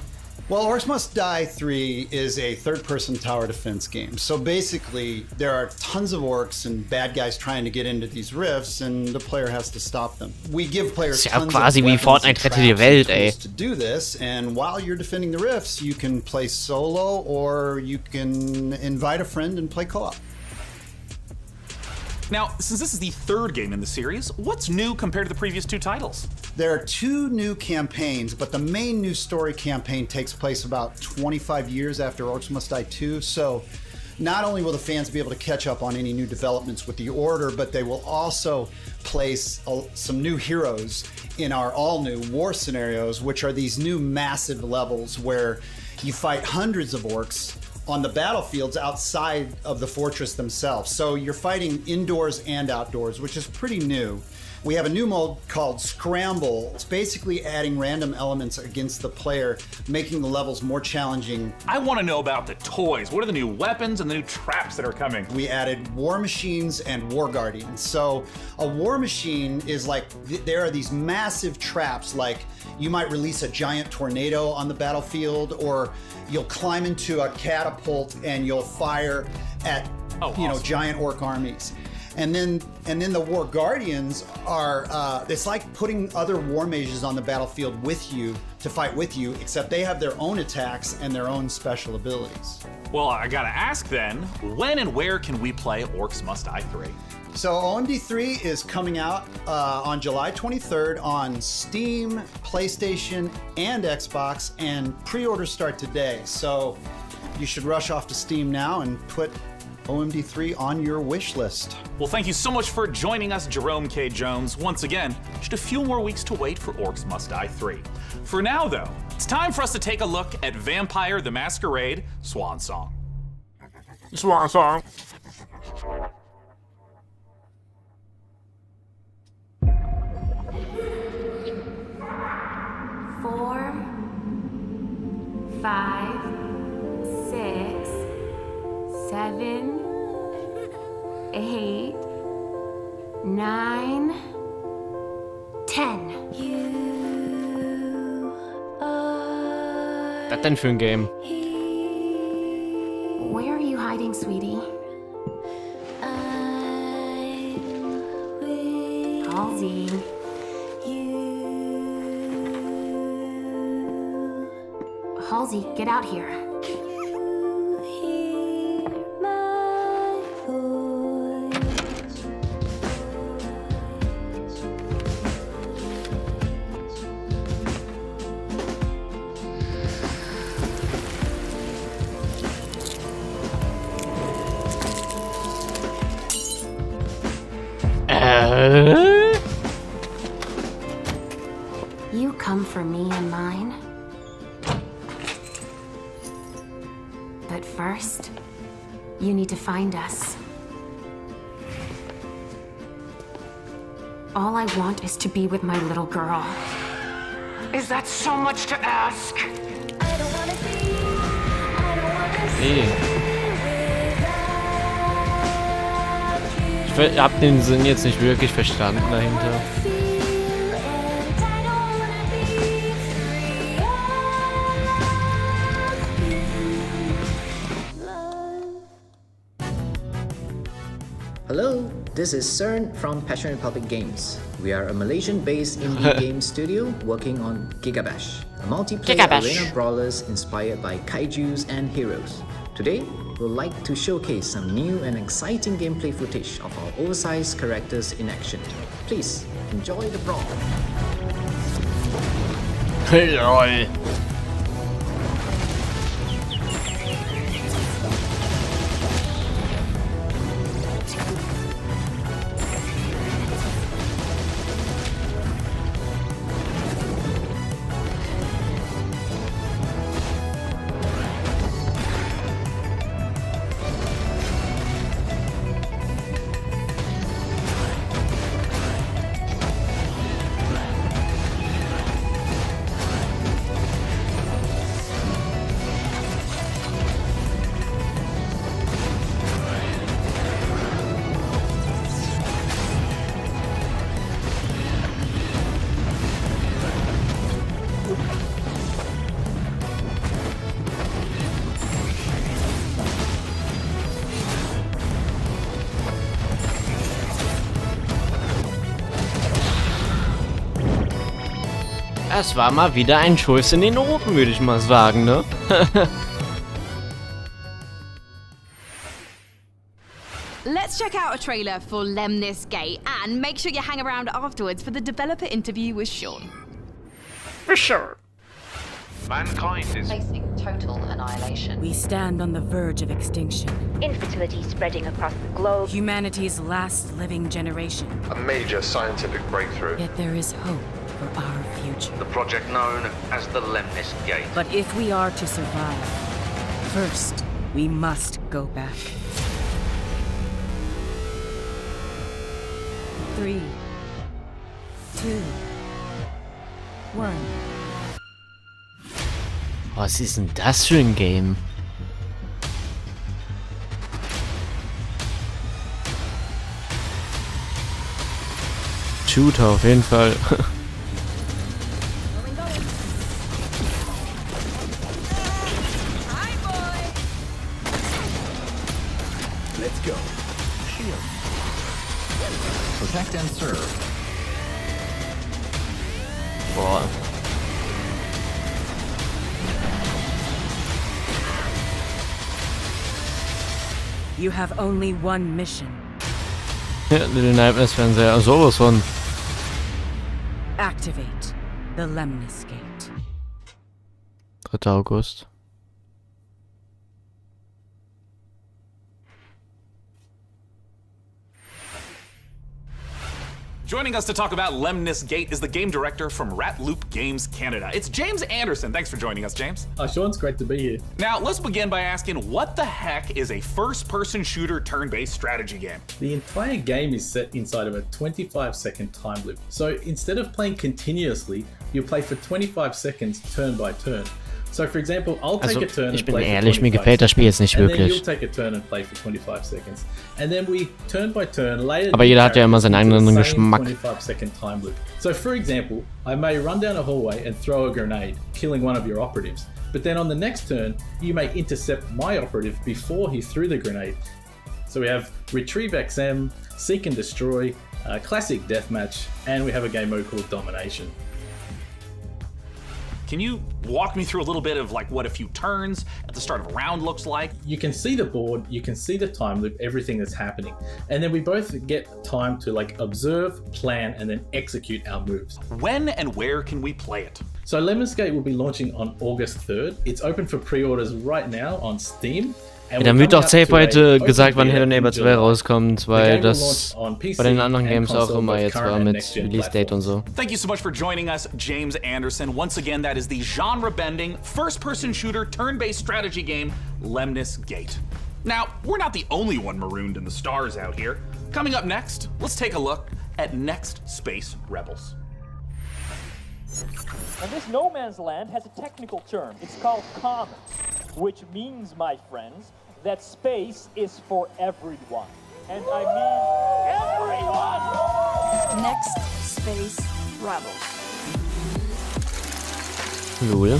S15: Well, Orcs Must Die 3 is a third-person tower defense game. So basically, there are tons of orcs and bad guys trying to get into these rifts, and the player has to stop them. We give players tons of
S1: quasi wie Fortnite Rette die Welt, ey.
S15: to do this, and while you're defending the rifts, you can play solo or you can invite a friend and play co-op.
S2: Now, since this is the third game in the series, what's new compared to the previous two titles?
S15: There are two new campaigns, but the main new story campaign takes place about 25 years after Orcs Must Die 2, so not only will the fans be able to catch up on any new developments with the Order, but they will also place some new heroes in our all-new war scenarios, which are these new massive levels where you fight hundreds of orcs on the battlefields outside of the fortress themselves. So you're fighting indoors and outdoors, which is pretty new. We have a new mode called Scramble. It's basically adding random elements against the player, making the levels more challenging.
S2: I want to know about the toys. What are the new weapons and the new traps that are coming?
S15: We added war machines and war guardians. So a war machine is like, there are these massive traps, like you might release a giant tornado on the battlefield, or you'll climb into a catapult and you'll fire at giant orc armies. And then the War Guardians are, it's like putting other war mages on the battlefield with you to fight with you, except they have their own attacks and their own special abilities.
S2: Well, I gotta ask then, when and where can we play Orcs Must Die 3?
S15: So OMD 3 is coming out on July 23rd on Steam, PlayStation, and Xbox, and pre-orders start today. So you should rush off to Steam now and put OMD 3 on your wish list.
S2: Well, thank you so much for joining us, Jerome K. Jones. Once again, just a few more weeks to wait for Orcs Must Die 3. For now, though, it's time for us to take a look at Vampire the Masquerade Swan Song.
S6: Swan Song.
S16: Four, 5, 6, 7, 8, 9, 10.
S1: Was denn für ein Game?
S16: Where are you hiding, sweetie? Halsey. Halsey, get out here. You come for me and mine. But first, you need to find us. All I want is to be with my little girl.
S6: Is that so much to ask?
S1: Ich hab den Sinn jetzt nicht wirklich verstanden dahinter.
S17: Hello, this is CERN from Passion Republic Games. We are a Malaysian-based indie game studio working on Gigabash, a multiplayer arena brawlers inspired by kaijus and heroes. Today, we'd like to showcase some new and exciting gameplay footage of our oversized characters in action. Please, enjoy the brawl.
S1: Lol. Es war mal wieder ein Schuss in den Ofen, würde ich mal sagen, ne?
S3: Let's Let's check out a trailer for Lemnis Gate and make sure you hang around afterwards for the developer interview with Sean.
S10: For sure.
S18: Mankind is
S19: facing total annihilation.
S20: We stand on the verge of extinction.
S19: Infertility spreading across the globe.
S20: Humanity's last living generation.
S18: a major scientific breakthrough.
S20: Yet there is hope for our future.
S18: The project known as the Lemnis Gate.
S20: But if we are to survive, first, we must go back. 3, 2, 1.
S1: Was ist denn das für ein Game? Shooter auf jeden Fall.
S21: Let's go. Shield. Protect and serve.
S1: Boah.
S20: You have only one mission.
S1: Ja, den Nightmares-Fernseher, sowas von.
S20: Activate the Lemnis Gate.
S1: 3. August.
S2: Joining us to talk about Lemnis Gate is the game director from Rat Loop Games Canada. It's James Anderson. Thanks for joining us, James.
S22: Sean, it's great to be here.
S2: Now, let's begin by asking, what the heck is a first-person shooter turn-based strategy game?
S22: The entire game is set inside of a 25-second time loop. So instead of playing continuously, you play for 25 seconds turn by turn. So for example, I'll take a turn
S1: ich
S22: and
S1: bin
S22: play
S1: ehrlich,
S22: for
S1: mir
S22: 25
S1: gefällt das Spiel jetzt nicht
S22: and then
S1: wirklich.
S22: you'll take a turn and play for 25 seconds. And then we turn by turn later.
S1: Aber jeder hat ja immer seinen eigenen Geschmack.
S22: 25-second time loop. So for example, I may run down a hallway and throw a grenade, killing one of your operatives. But then on the next turn, you may intercept my operative before he threw the grenade. So we have Retrieve XM, Seek and Destroy, Classic Deathmatch, and we have a game mode called Domination.
S2: Can you walk me through a little bit of like what a few turns at the start of a round looks like?
S22: You can see the board, you can see the time loop, everything that's happening. And then we both get time to like observe, plan, and then execute our moves.
S2: When and where can we play it?
S22: So Lemnis Gate will be launching on August 3rd. It's open for pre-orders right now on Steam.
S1: Ja, dann wird doch safe heute gesagt, wann Hello Neighbor 2 rauskommt, weil das bei den anderen Games auch immer jetzt war mit Release Date und so.
S2: Thank you so much for joining us, James Anderson. Once again, that is the genre-bending, first-person shooter, turn-based strategy game, Lemnis Gate. Now, we're not the only one marooned in the stars out here. Coming up next, let's take a look at Next Space Rebels.
S23: And this no man's land has a technical term. It's called common, which means, my friends, that space is for everyone. And I mean everyone!
S13: Next Space Rebels.
S1: Lol.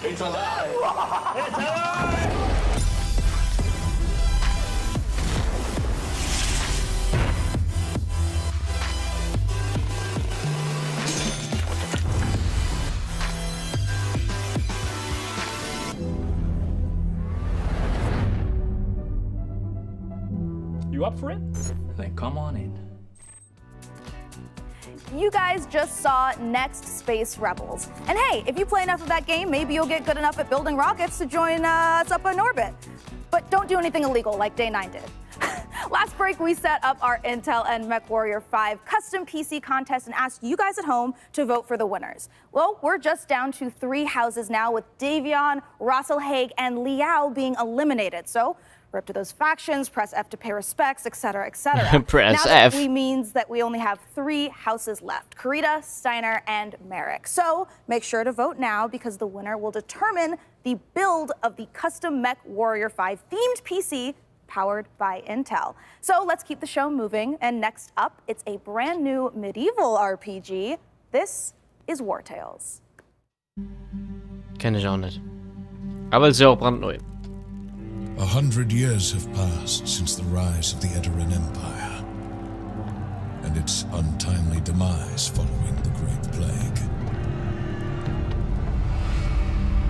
S23: It's alive! It's alive! You up for it? Then come on in.
S5: You guys just saw Next Space Rebels. And hey, if you play enough of that game, maybe you'll get good enough at building rockets to join us up in orbit. But don't do anything illegal like Day 9 did. Last break, we set up our Intel and MechWarrior 5 custom PC contest and asked you guys at home to vote for the winners. Well, we're just down to 3 houses now, with Davion, Russell Haig, and Liao being eliminated. So we're up to those factions, press F to pay respects, etc., etc.
S1: Press
S5: now that
S1: F.
S5: means that we only have 3 houses left: Karita, Steiner, and Merrick. So make sure to vote now, because the winner will determine the build of the custom MechWarrior 5 themed PC powered by Intel. So let's keep the show moving. And next up, it's a brand new medieval RPG. This is War Tales.
S1: Kenne ich auch nicht. Aber es ist ja auch brandneu.
S7: 100 years have passed since the rise of the Edoran Empire and its untimely demise following the Great Plague.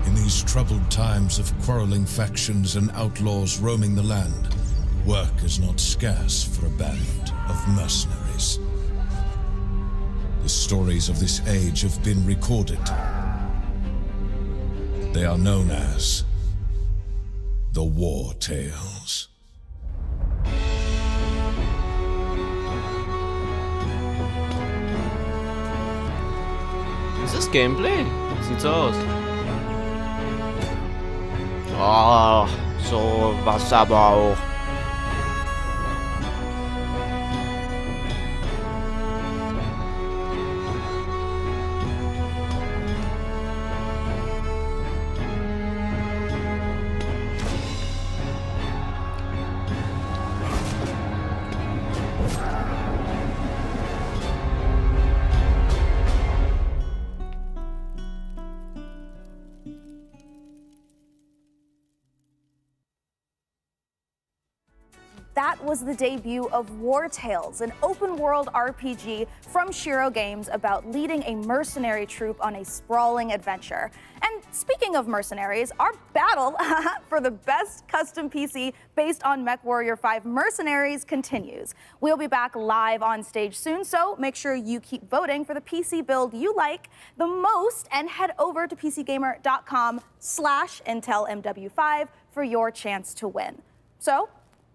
S7: In these troubled times of quarreling factions and outlaws roaming the land, work is not scarce for a band of mercenaries. The stories of this age have been recorded. They are known as the War Tales.
S1: Ist das Gameplay? Sieht so aus. Oh, so was aber auch.
S5: That was the debut of War Tales, an open-world RPG from Shiro Games about leading a mercenary troop on a sprawling adventure. And speaking of mercenaries, our battle for the best custom PC based on MechWarrior 5 Mercenaries continues. We'll be back live on stage soon, so make sure you keep voting for the PC build you like the most and head over to pcgamer.com/IntelMW5 for your chance to win. So,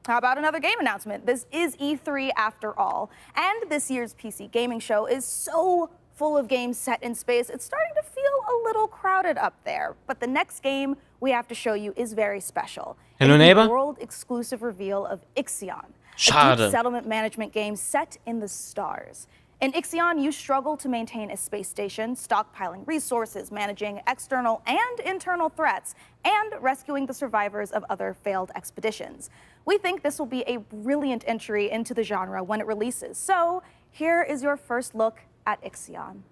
S5: how about another game announcement? This is E3 after all, and this year's PC gaming show is so full of games set in space, it's starting to feel a little crowded up there. But the next game we have to show you is very special.
S1: Hello,
S5: it's
S1: neighbor.
S5: the world-exclusive reveal of Ixion, a
S1: Schade.
S5: deep settlement management game set in the stars. In Ixion, you struggle to maintain a space station, stockpiling resources, managing external and internal threats, and rescuing the survivors of other failed expeditions. We think this will be a brilliant entry into the genre when it releases. So here is your first look at Ixion.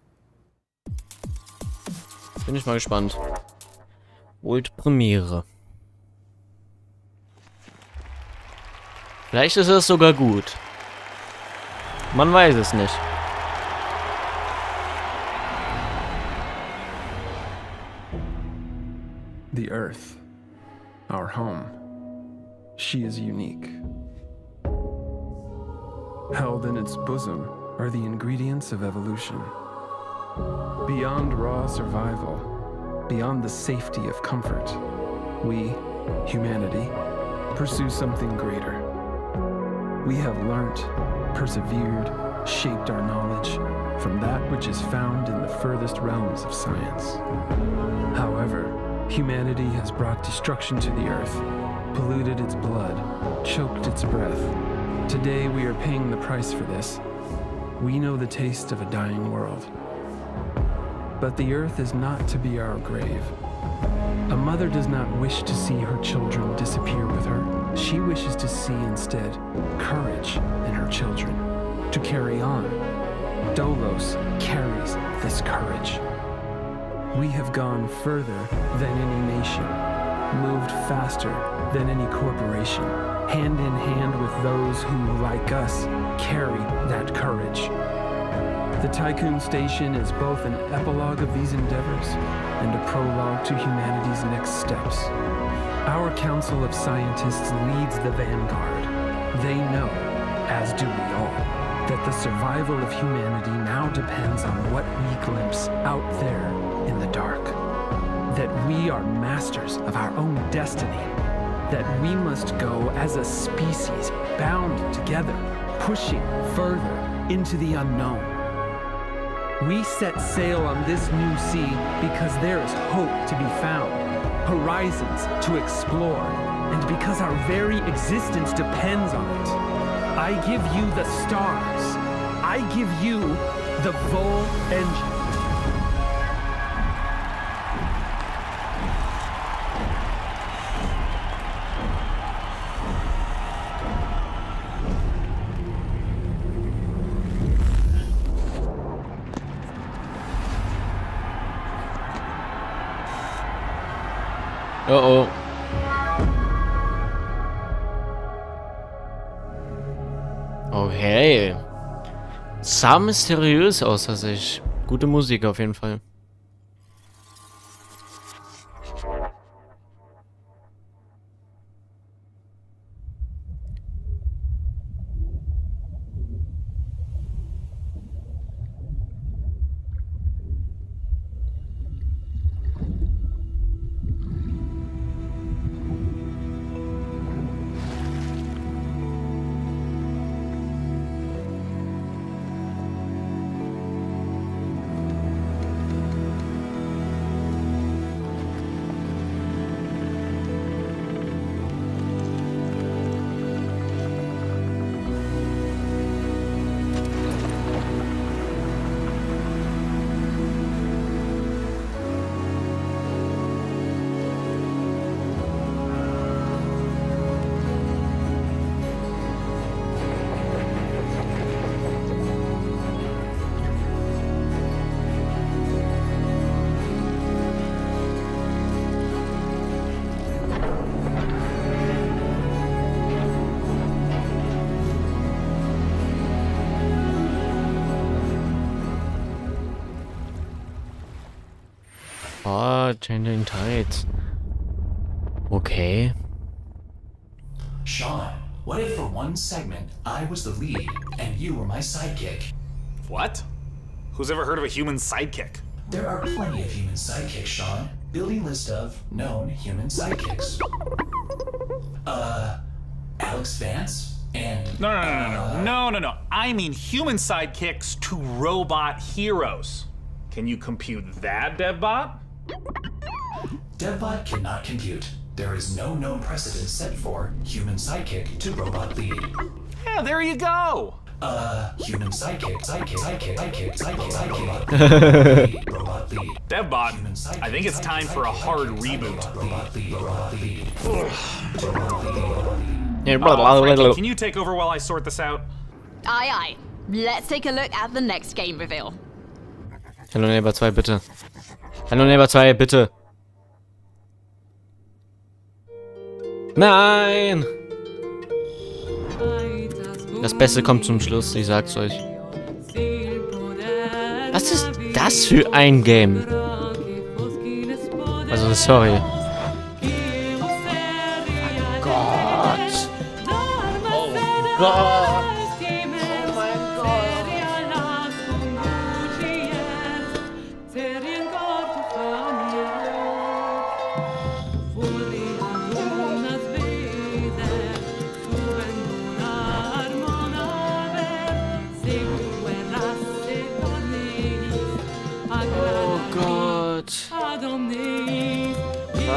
S1: Bin ich mal gespannt. World Premiere. Vielleicht ist es sogar gut. Man weiß es nicht.
S12: The Earth, our home, she is unique. Held in its bosom are the ingredients of evolution. Beyond raw survival, beyond the safety of comfort, we, humanity, pursue something greater. We have learnt, persevered, shaped our knowledge from that which is found in the furthest realms of science. However, humanity has brought destruction to the earth, polluted its blood, choked its breath. Today we are paying the price for this. We know the taste of a dying world. But the earth is not to be our grave. A mother does not wish to see her children disappear with her. She wishes to see instead courage in her children, to carry on. Dolos carries this courage. We have gone further than any nation, moved faster than any corporation, hand in hand with those who, like us, carry that courage. The Tycoon Station is both an epilogue of these endeavors and a prologue to humanity's next steps. Our Council of Scientists leads the vanguard. They know, as do we all, that the survival of humanity now depends on what we glimpse out there in the dark. That we are masters of our own destiny. That we must go as a species bound together, pushing further into the unknown. We set sail on this new sea because there is hope to be found, horizons to explore, and because our very existence depends on it. I give you the stars. I give you the Vol engine.
S1: Uh-oh. Okay. Sah mysteriös aus, als ich. Gute Musik auf jeden Fall. Oh, changing tides. Okay.
S4: Sean, what if for one segment I was the lead and you were my sidekick?
S2: What? Who's ever heard of a human sidekick?
S4: There are plenty of human sidekicks, Sean. Building list of known human sidekicks. Alex Vance and...
S2: No. I mean human sidekicks to robot heroes. Can you compute that, DevBot?
S4: DevBot cannot compute. There is no known precedent set for human sidekick to robot lead.
S2: Yeah, there you go.
S4: Human sidekick, robot lead.
S2: DevBot, I think it's time for a hard reboot. Frankie, can you take over while I sort this out?
S3: Aye. Let's take a look at the next game reveal.
S1: Hallo Neighbor 2, bitte. Hallo Neighbor 2, bitte. Nein! Das Beste kommt zum Schluss, ich sag's euch. Was ist das für ein Game? Also, sorry. Oh Gott. Oh Gott.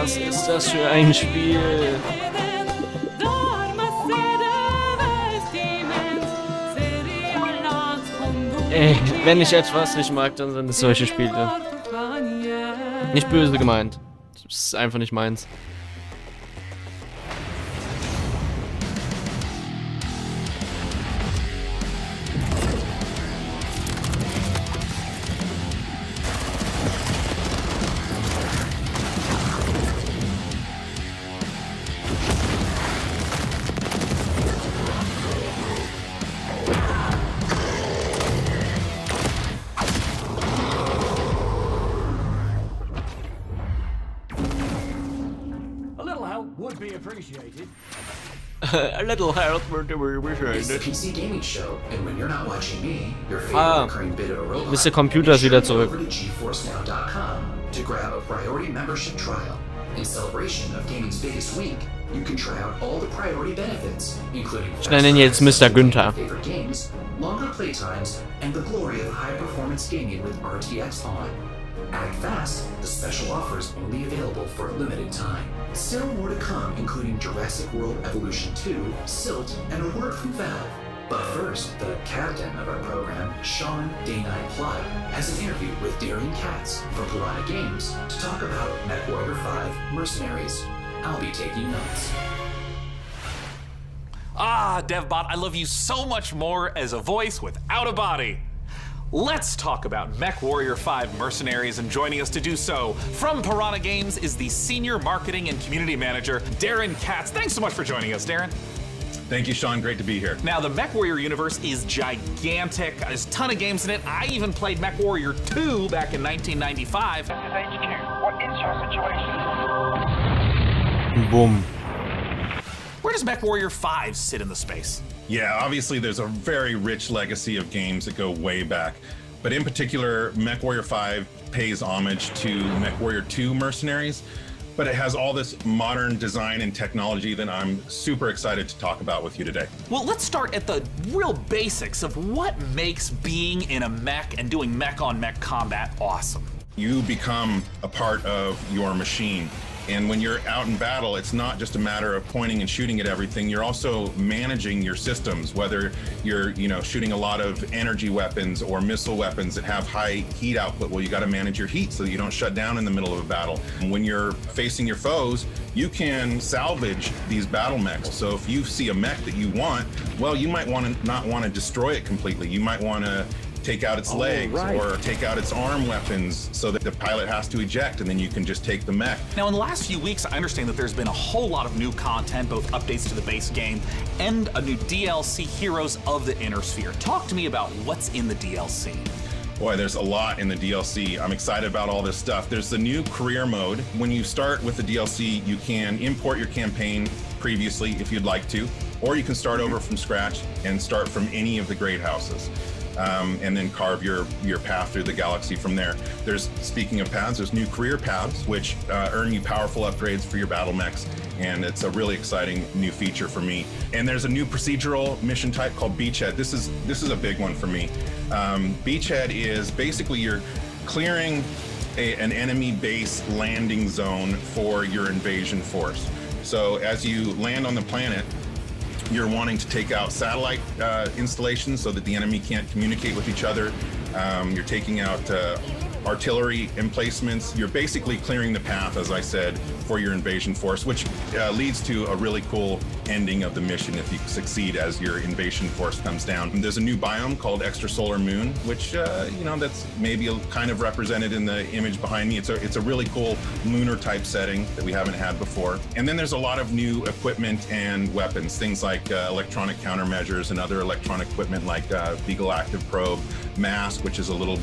S1: Was ist das für ein Spiel? Ey, wenn ich etwas nicht mag, dann sind es solche Spiele. Nicht böse gemeint. Das ist einfach nicht meins. A little help would be appreciated.
S4: It's the PC Gaming Show, and when you're not watching me, your favorite recurring bit of a robot,
S1: Mr. Computer ist wieder zurück.
S4: over to GeForceNow.com to grab a priority membership trial. In celebration of gaming's biggest week, you can try out all the priority benefits, including
S1: Ich nenne ihn jetzt Mr. Günther.
S4: favorite games, longer playtimes, and the glory of high-performance gaming with RTX on. Act fast, the special offer is only available for a limited time. Still more to come, including Jurassic World Evolution 2, Silt, and a word from Valve. But first, the captain of our program, Sean Day9 Plot, has an interview with Darian Katz from Piranha Games to talk about MechWarrior 5 Mercenaries. I'll be taking notes.
S2: Ah, DevBot, I love you so much more as a voice without a body. Let's talk about MechWarrior 5 Mercenaries, and joining us to do so from Piranha Games is the Senior Marketing and Community Manager, Darren Katz. Thanks so much for joining us, Darren.
S8: Thank you, Sean. Great to be here.
S2: Now, the MechWarrior universe is gigantic. There's a ton of games in it. I even played MechWarrior 2 back in 1995.
S6: This is HQ. What is your situation?
S1: Boom.
S2: Where does MechWarrior 5 sit in the space?
S8: Yeah, obviously there's a very rich legacy of games that go way back. But in particular, MechWarrior 5 pays homage to MechWarrior 2 Mercenaries. But it has all this modern design and technology that I'm super excited to talk about with you today.
S2: Well, let's start at the real basics of what makes being in a mech and doing mech-on-mech combat awesome.
S8: You become a part of your machine. And when you're out in battle, it's not just a matter of pointing and shooting at everything. You're also managing your systems, whether you're, shooting a lot of energy weapons or missile weapons that have high heat output. Well, you got to manage your heat so that you don't shut down in the middle of a battle. And when you're facing your foes, you can salvage these battle mechs. So if you see a mech that you want, well, you might not want to destroy it completely. You might want to take out its legs or take out its arm weapons so that the pilot has to eject, and then you can just take the mech.
S2: Now, in the last few weeks, I understand that there's been a whole lot of new content, both updates to the base game and a new DLC, Heroes of the Inner Sphere. Talk to me about what's in the DLC.
S8: Boy, there's a lot in the DLC. I'm excited about all this stuff. There's the new career mode. When you start with the DLC, you can import your campaign previously if you'd like to, or you can start over from scratch and start from any of the great houses. And then carve your path through the galaxy from there. Speaking of paths, there's new career paths, which earn you powerful upgrades for your battle mechs, and it's a really exciting new feature for me. And there's a new procedural mission type called Beachhead. This is a big one for me. Beachhead is basically you're clearing an enemy base landing zone for your invasion force. So as you land on the planet, you're wanting to take out satellite installations so that the enemy can't communicate with each other. You're taking out artillery emplacements. You're basically clearing the path, as I said, for your invasion force, which leads to a really cool ending of the mission if you succeed as your invasion force comes down. And there's a new biome called Extrasolar Moon, which that's maybe kind of represented in the image behind me. It's a really cool lunar type setting that we haven't had before. And then there's a lot of new equipment and weapons, things like electronic countermeasures and other electronic equipment like Beagle Active Probe, Mask, which is a little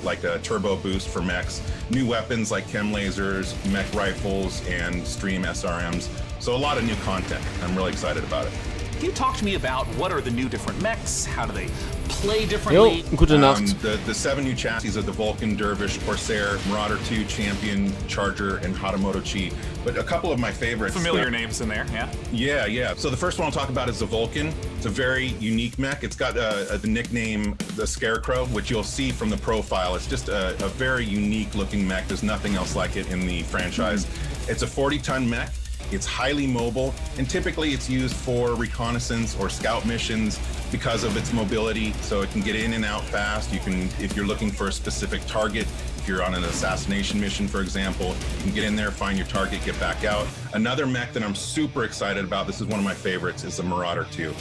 S8: like a turbo boost for mechs, new weapons like chem lasers, mech rifles, and stream SRMs. So a lot of new content. I'm really excited about it.
S2: Can you talk to me about what are the new different mechs? How do they play differently?
S1: Gute Nacht.
S8: The 7 new chassis are the Vulcan, Dervish, Corsair, Marauder 2, Champion, Charger, and Hatamoto Chi. But a couple of my favorites.
S2: Familiar names in there, yeah?
S8: Yeah. So the first one I'll talk about is the Vulcan. It's a very unique mech. It's got the nickname the Scarecrow, which you'll see from the profile. It's just a very unique looking mech. There's nothing else like it in the franchise. It's a 40-ton mech. It's highly mobile, and typically it's used for reconnaissance or scout missions because of its mobility, so it can get in and out fast. You can, if you're looking for a specific target, if you're on an assassination mission, for example, you can get in there, find your target, get back out. Another mech that I'm super excited about, this is one of my favorites, is the Marauder 2.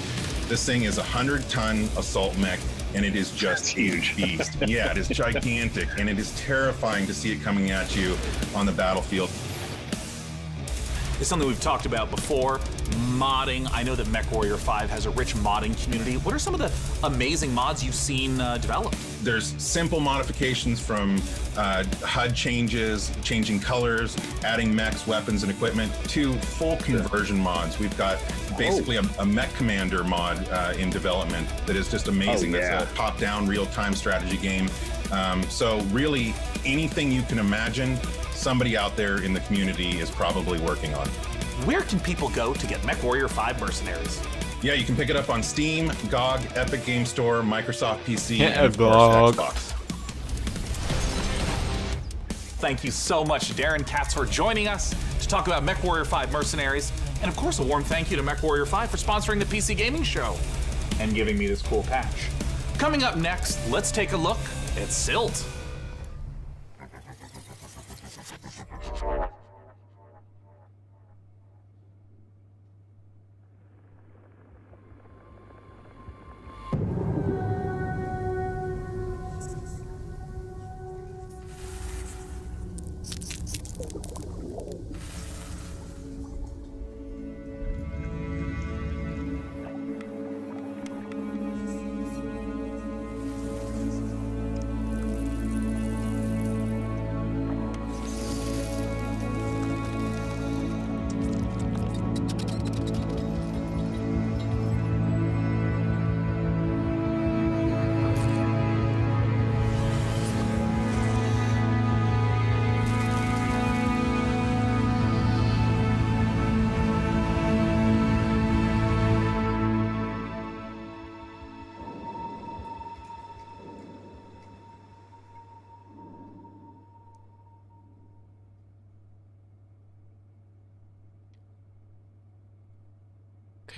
S8: This thing is a 100-ton assault mech, and it is just a beast. Yeah, it is gigantic, and it is terrifying to see it coming at you on the battlefield.
S2: It's something we've talked about before, modding. I know that MechWarrior 5 has a rich modding community. What are some of the amazing mods you've seen developed?
S8: There's simple modifications from HUD changes, changing colors, adding mechs, weapons, and equipment, to full conversion mods. We've got basically a mech commander mod in development that is just amazing. That's a top-down real-time strategy game. So really, anything you can imagine, somebody out there in the community is probably working on.
S2: Where can people go to get MechWarrior 5 Mercenaries?
S8: Yeah, you can pick it up on Steam, GOG, Epic Game Store, Microsoft PC, and of course, Xbox.
S2: Thank you so much, Darren Katz, for joining us to talk about MechWarrior 5 Mercenaries. And of course, a warm thank you to MechWarrior 5 for sponsoring the PC Gaming Show and giving me this cool patch. Coming up next, let's take a look at Silt.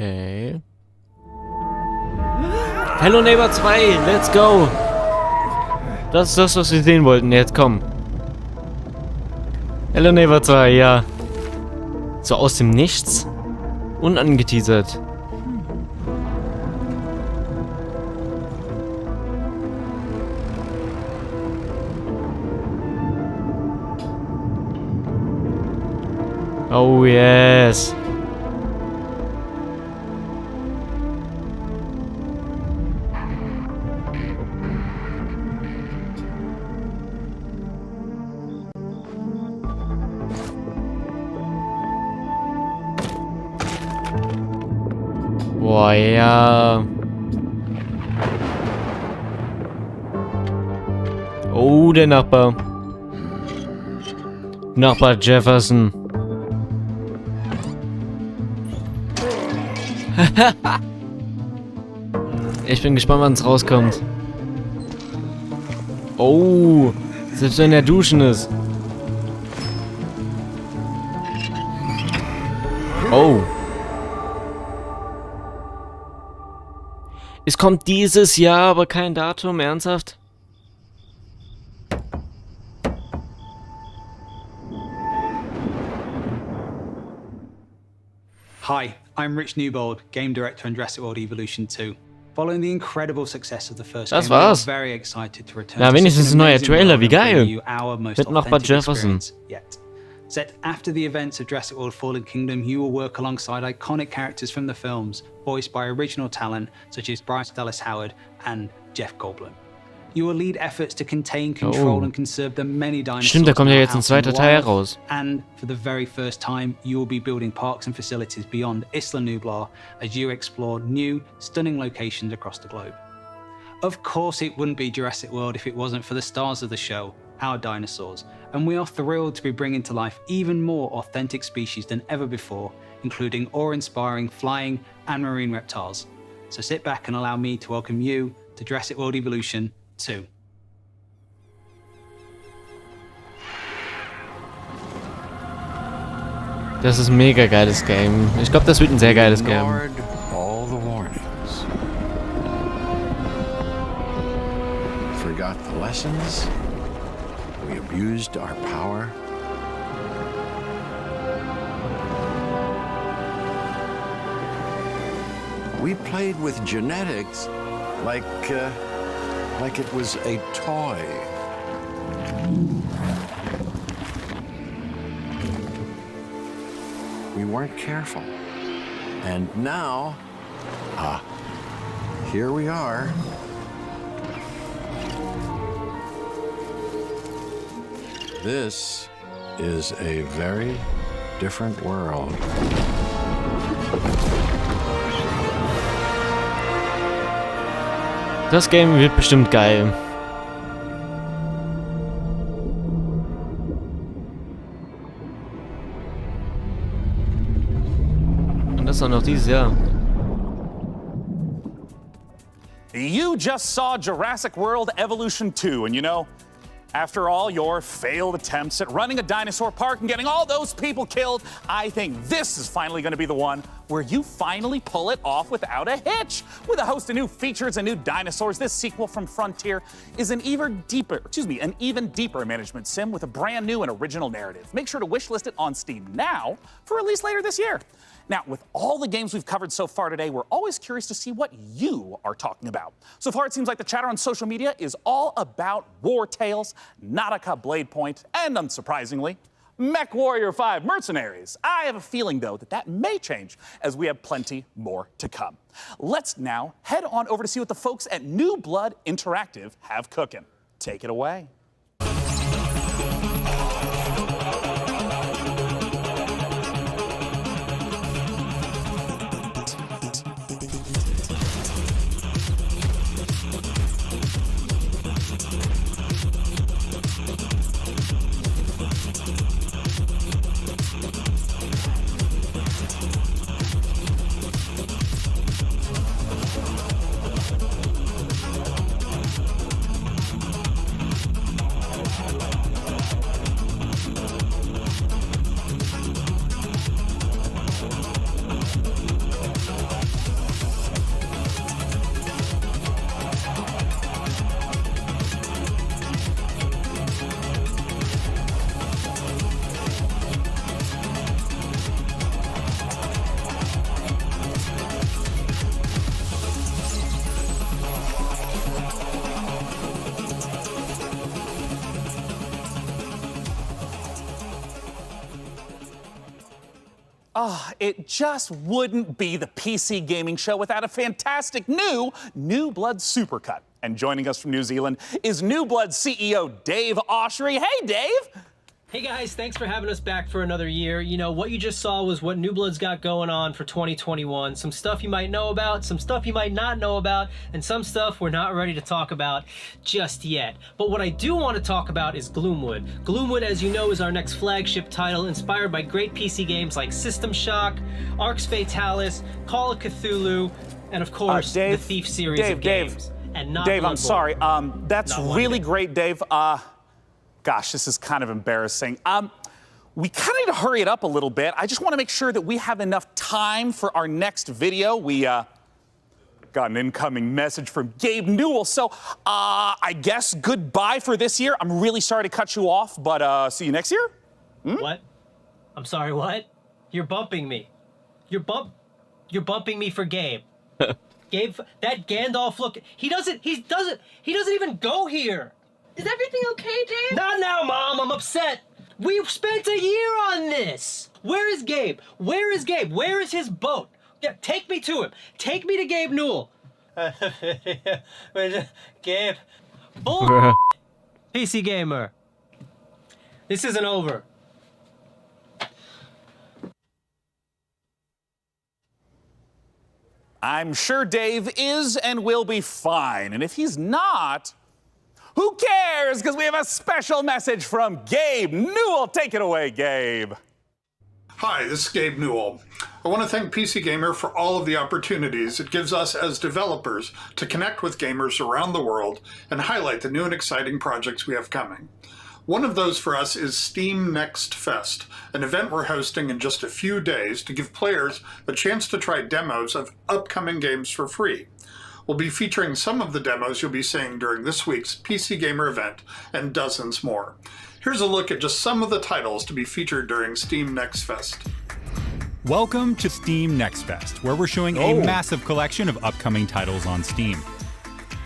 S1: Okay. Hello Neighbor 2, let's go! Das ist das, was wir sehen wollten. Jetzt komm. Hello Neighbor 2, ja. So aus dem Nichts. Unangeteasert. Oh yes. Boah, ja. Oh, der Nachbar. Nachbar Jefferson. Ich bin gespannt, wann es rauskommt. Oh, selbst wenn er duschen ist. Oh. Es kommt dieses Jahr, aber kein Datum, ernsthaft?
S9: Hi, I'm Rich Newbold, Game Director on Jurassic World Evolution 2. Following the incredible success of the first game, we are very excited to return
S1: ja,
S9: to
S1: wenigstens ein neuer Trailer, wie geil.
S9: Mit
S1: Nachbar Jefferson.
S9: Yet. Set after the events of Jurassic World Fallen Kingdom, you will work alongside iconic characters from the films, voiced by original talent such as Bryce Dallas Howard and Jeff Goldblum. You will lead efforts to contain, control and conserve the many dinosaurs.
S1: Stimmt, da kommt ja jetzt ein zweiter Teil raus.
S9: And for the very first time, you will be building parks and facilities beyond Isla Nublar as you explore new, stunning locations across the globe. Of course, it wouldn't be Jurassic World if it wasn't for the stars of the show, our dinosaurs, and we are thrilled to be bringing to life even more authentic species than ever before, including awe-inspiring flying and marine reptiles. So sit back and allow me to welcome you to Jurassic World Evolution 2.
S1: Das ist ein mega geiles Game. Ich glaube, das wird ein sehr geiles Game.
S21: All the warnings. Forgot the lessons. We abused our power. We played with genetics like it was a toy. We weren't careful. And now, here we are. This is a very different world.
S1: Das Game wird bestimmt geil. Und das auch noch dieses Jahr.
S2: You just saw Jurassic World Evolution 2, and you know, after all your failed attempts at running a dinosaur park and getting all those people killed, I think this is finally going to be the one where you finally pull it off without a hitch. With a host of new features and new dinosaurs, this sequel from Frontier is an even deeper management sim with a brand new and original narrative. Make sure to wishlist it on Steam now for release later this year. Now, with all the games we've covered so far today, we're always curious to see what you are talking about. So far, it seems like the chatter on social media is all about War Tales, Nautica Blade Point, and unsurprisingly, Mech Warrior 5 Mercenaries. I have a feeling, though, that may change as we have plenty more to come. Let's now head on over to see what the folks at New Blood Interactive have cooking. Take it away. It just wouldn't be the PC gaming show without a fantastic New Blood Supercut. And joining us from New Zealand is New Blood CEO Dave Oshry. Hey, Dave!
S11: Hey guys, thanks for having us back for another year. You know, what you just saw was what New Blood's got going on for 2021. Some stuff you might know about, some stuff you might not know about, and some stuff we're not ready to talk about just yet. But what I do want to talk about is Gloomwood. Gloomwood, as you know, is our next flagship title, inspired by great PC games like System Shock, Arx Fatalis, Call of Cthulhu, and of course, the Thief series of games. And not
S2: Dave, I'm
S11: Bloodborne.
S2: sorry. That's really great, Dave. Gosh, this is kind of embarrassing. We kind of need to hurry it up a little bit. I just want to make sure that we have enough time for our next video. We got an incoming message from Gabe Newell. So I guess goodbye for this year. I'm really sorry to cut you off, but see you next year.
S11: What? I'm sorry, what? You're bumping me. You're bumping me for Gabe. Gabe, that Gandalf look, he doesn't even go here.
S13: Is everything okay, Dave?
S11: Not now, Mom, I'm upset. We've spent a year on this. Where is Gabe? Where is Gabe? Where is his boat? Yeah, take me to him. Take me to Gabe Newell. Gabe. Bull. PC Gamer. This isn't over.
S2: I'm sure Dave is and will be fine. And if he's not, who cares? Because we have a special message from Gabe Newell. Take it away, Gabe.
S14: Hi, this is Gabe Newell. I want to thank PC Gamer for all of the opportunities it gives us as developers to connect with gamers around the world and highlight the new and exciting projects we have coming. One of those for us is Steam Next Fest, an event we're hosting in just a few days to give players a chance to try demos of upcoming games for free. We'll be featuring some of the demos you'll be seeing during this week's PC Gamer event and dozens more. Here's a look at just some of the titles to be featured during Steam Next Fest.
S15: Welcome to Steam Next Fest, where we're showing a massive collection of upcoming titles on Steam.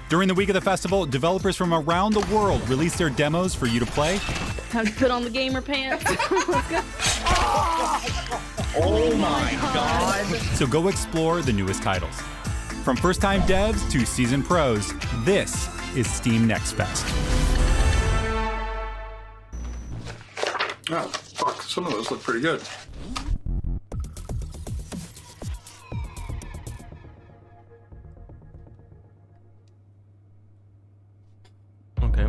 S15: During the week of the festival, developers from around the world release their demos for you to play.
S13: Time to put on the gamer pants. Let's go.
S15: Oh my god! So go explore the newest titles. From first-time devs to seasoned pros, this is Steam Next Fest.
S14: Oh, fuck, some of those look pretty good.
S1: Okay.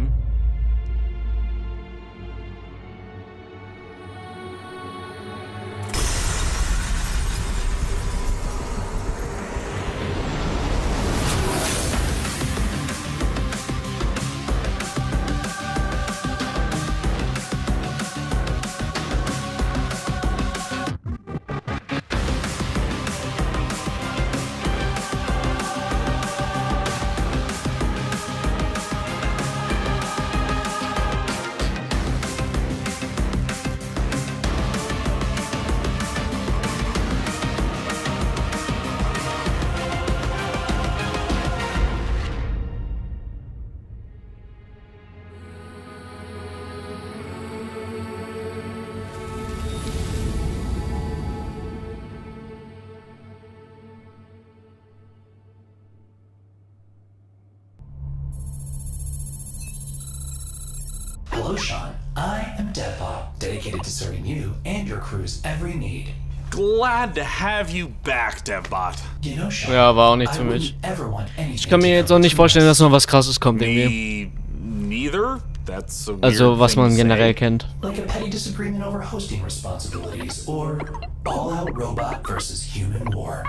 S4: Hello, Sean. I am Deadbot, dedicated to serving you and your crew's every need.
S2: Glad to have you back, Devbot.
S4: You know, Sean,
S1: Ja, war auch nicht für mich. Ich kann mir jetzt auch nicht vorstellen, dass noch was Krasses kommt irgendwie.
S2: Neither. That's a weird
S1: Also, was
S2: thing
S1: man
S2: to
S1: generell
S2: say.
S1: kennt.
S4: Like a petty disagreement over hosting responsibilities, or all-out robot versus human war.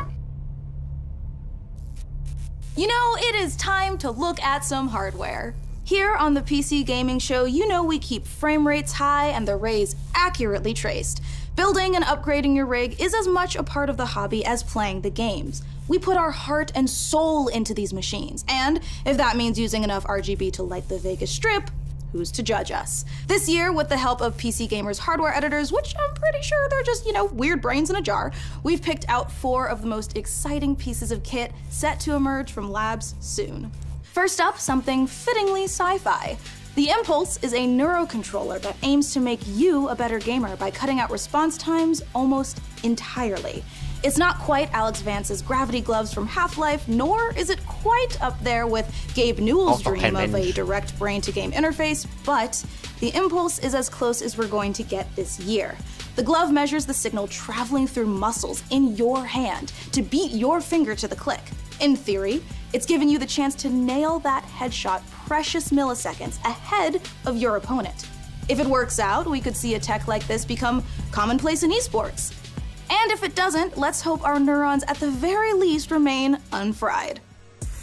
S5: You know, it is time to look at some hardware. Here on the PC Gaming Show, you know we keep frame rates high and the rays accurately traced. Building and upgrading your rig is as much a part of the hobby as playing the games. We put our heart and soul into these machines, and if that means using enough RGB to light the Vegas Strip, who's to judge us? This year, with the help of PC Gamer's hardware editors, which I'm pretty sure they're just, weird brains in a jar, we've picked out 4 of the most exciting pieces of kit set to emerge from labs soon. First up, something fittingly sci-fi. The Impulse is a neurocontroller that aims to make you a better gamer by cutting out response times almost entirely. It's not quite Alex Vance's gravity gloves from Half-Life, nor is it quite up there with Gabe Newell's dream of a direct brain-to-game interface, but the Impulse is as close as we're going to get this year. The glove measures the signal traveling through muscles in your hand to beat your finger to the click. In theory, it's giving you the chance to nail that headshot precious milliseconds ahead of your opponent. If it works out, we could see a tech like this become commonplace in esports. And if it doesn't, let's hope our neurons at the very least remain unfried.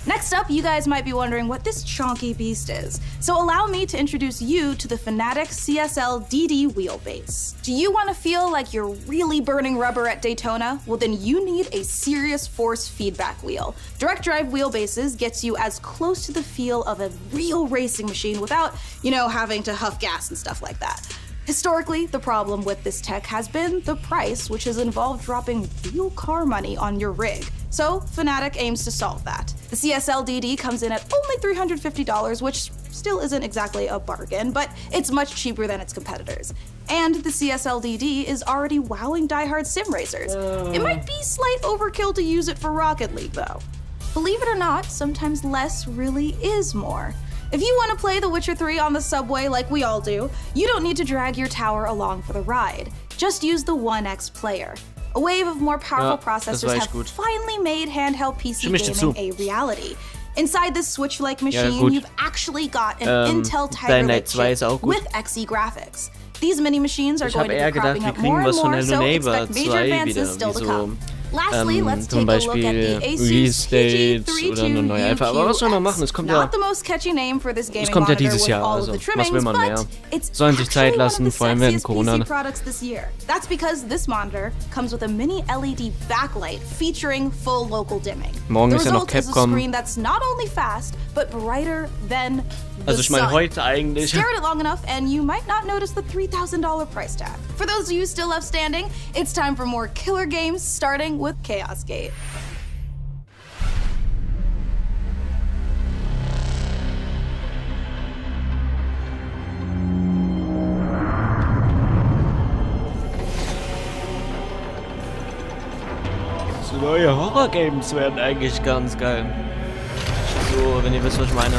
S5: Next up, you guys might be wondering what this chonky beast is. So allow me to introduce you to the Fanatec CSL DD wheelbase. Do you want to feel like you're really burning rubber at Daytona? Well, then you need a serious force feedback wheel. Direct drive wheelbases gets you as close to the feel of a real racing machine without, having to huff gas and stuff like that. Historically, the problem with this tech has been the price, which has involved dropping real car money on your rig. So Fanatec aims to solve that. The CSL DD comes in at only $350, which still isn't exactly a bargain, but it's much cheaper than its competitors. And the CSL DD is already wowing diehard sim racers. It might be slight overkill to use it for Rocket League, though. Believe it or not, sometimes less really is more. If you want to play The Witcher 3 on the subway like we all do, you don't need to drag your tower along for the ride. Just use the 1X player. A wave of more powerful processors have finally made handheld PC gaming a reality. Inside this Switch-like machine, you've actually got an Intel Tiger Lake chip with Xe graphics. These mini machines are going to be cropping up more and more, so expect major advances still to come. Lastly, let's take a look at the Asus PG32UQ.
S1: Aber was soll man machen? Es kommt ja dieses Jahr, also was will man mehr? Sollen sich Zeit lassen, vor allem während Corona.
S5: That's because this monitor comes with a mini LED backlight featuring full local dimming.
S1: Morgen ist ja noch
S5: The result is a
S1: Capcom.
S5: screen that's not only fast, but brighter than the
S1: Also ich meine
S5: sun.
S1: heute eigentlich.
S5: Stare at it long enough and you might not notice the $3,000 price tag. For those of you still left standing, it's time for more killer games, starting with Chaos Gate.
S1: So neue Horror-Games werden eigentlich ganz geil. So, wenn ihr wisst, was ich meine.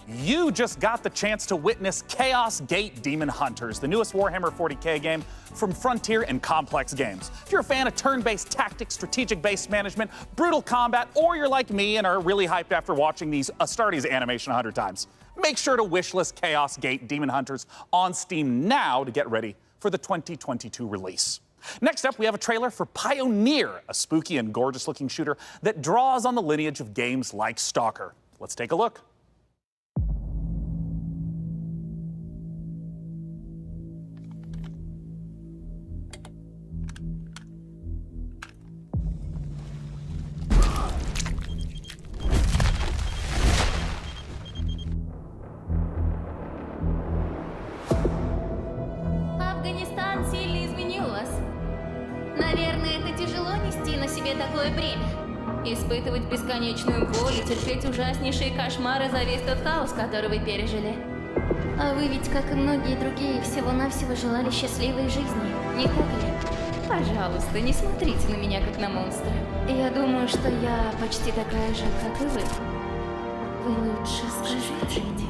S2: You just got the chance to witness Chaos Gate Demon Hunters, the newest Warhammer 40k game from Frontier and Complex Games. If you're a fan of turn-based tactics, strategic-based management, brutal combat, or you're like me and are really hyped after watching these Astartes animation 100 times, make sure to wishlist Chaos Gate Demon Hunters on Steam now to get ready for the 2022 release. Next up, we have a trailer for Pioneer, a spooky and gorgeous-looking shooter that draws on the lineage of games like Stalker. Let's take a look.
S10: Афганистан сильно изменил вас. Наверное, это тяжело нести на себе такое бремя. Испытывать бесконечную боль и терпеть ужаснейшие кошмары за весь тот хаос, который вы пережили. А вы ведь, как и многие другие, всего-навсего желали счастливой жизни, не так ли? Пожалуйста, не смотрите на меня, как на монстра. Я думаю, что я почти такая же, как и вы. Вы лучше скажите мне,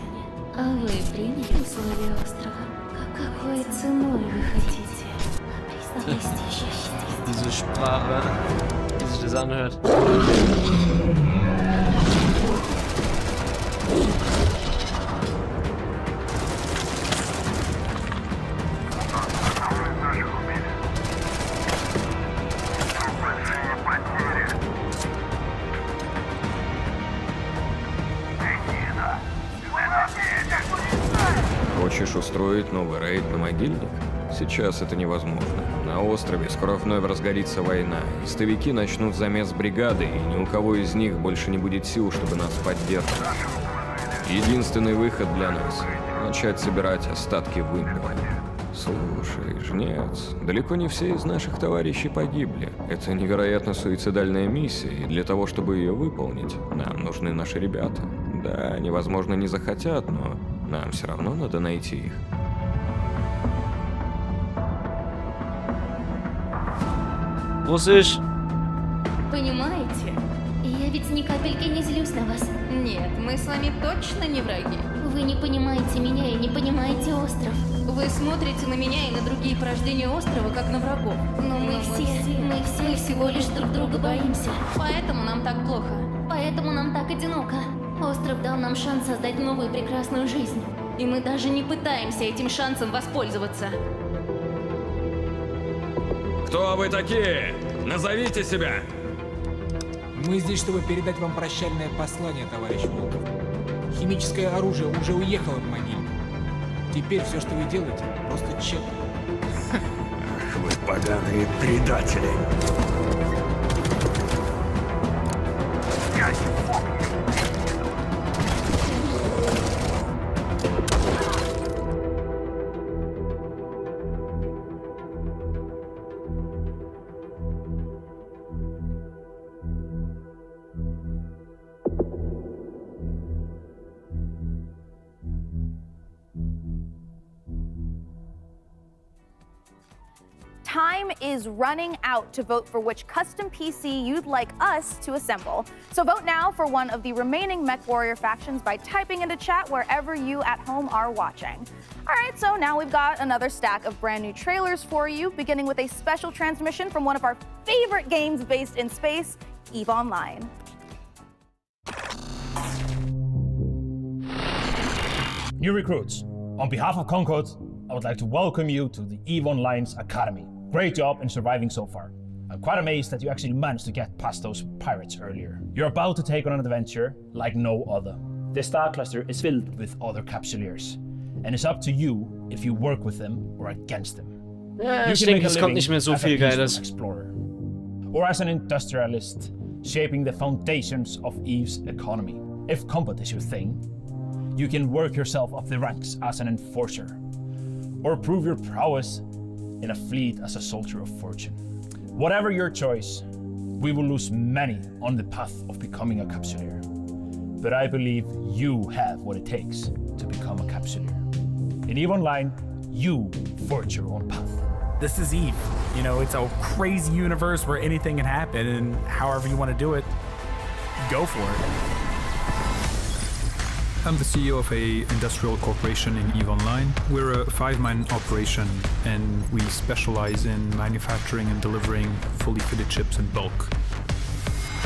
S10: а вы приняли условия острова? Какой ценой вы хотите обрести счастье?
S1: Diese Sprache, wie sich das anhört.
S12: Хочешь устроить новый рейд на могильник? Сейчас это невозможно. На острове скоро вновь разгорится война. Истовики начнут замес бригады, и ни у кого из них больше не будет сил, чтобы нас поддерживать. Единственный выход для нас — начать собирать остатки вымпела. Слушай, жнец, далеко не все из наших товарищей погибли. Это невероятно суицидальная миссия, и для того, чтобы ее выполнить, нам нужны наши ребята. Да, они, возможно, не захотят, но нам все равно надо найти их.
S1: Слышишь?
S10: Понимаете? Я ведь ни капельки не злюсь на вас. Нет, мы с вами точно не враги. Вы не понимаете меня и не понимаете остров. Вы смотрите на меня и на другие порождения острова, как на врагов. Но мы все всего лишь друг друга боимся. Поэтому нам так плохо. Поэтому нам так одиноко. Остров дал нам шанс создать новую прекрасную жизнь. И мы даже не пытаемся этим шансом воспользоваться.
S16: Кто вы такие? Назовите себя!
S17: Мы здесь, чтобы передать вам прощальное послание, товарищ Волков. Химическое оружие уже уехало в могилу. Теперь все, что вы делаете, просто тщетно.
S16: Ах вы поганые предатели!
S5: Time is running out to vote for which custom PC you'd like us to assemble. So vote now for one of the remaining MechWarrior factions by typing into chat wherever you at home are watching. All right, so now we've got another stack of brand new trailers for you, beginning with a special transmission from one of our favorite games based in space, EVE Online.
S19: New recruits, on behalf of Concord, I would like to welcome you to the EVE Online's Academy. Great job in surviving so far. I'm quite amazed that you actually managed to get past those pirates earlier. You're about to take on an adventure like no other. This star cluster is filled with other capsuleers, and it's up to you if you work with them or against them.
S1: Ja, ich denke, es kommt nicht mehr so viel Geiles.
S19: Explorer, or as an industrialist, shaping the foundations of EVE's economy. If combat is your thing, you can work yourself up the ranks as an enforcer, or prove your prowess in a fleet as a soldier of fortune. Whatever your choice, we will lose many on the path of becoming a capsuleer. But I believe you have what it takes to become a capsuleer. In EVE Online, you forge your own path.
S24: This is EVE. You know, it's a crazy universe where anything can happen, and however you want to do it, go for it.
S25: I'm the CEO of a industrial corporation in EVE Online. We're a 5-man operation, and we specialize in manufacturing and delivering fully fitted chips in bulk.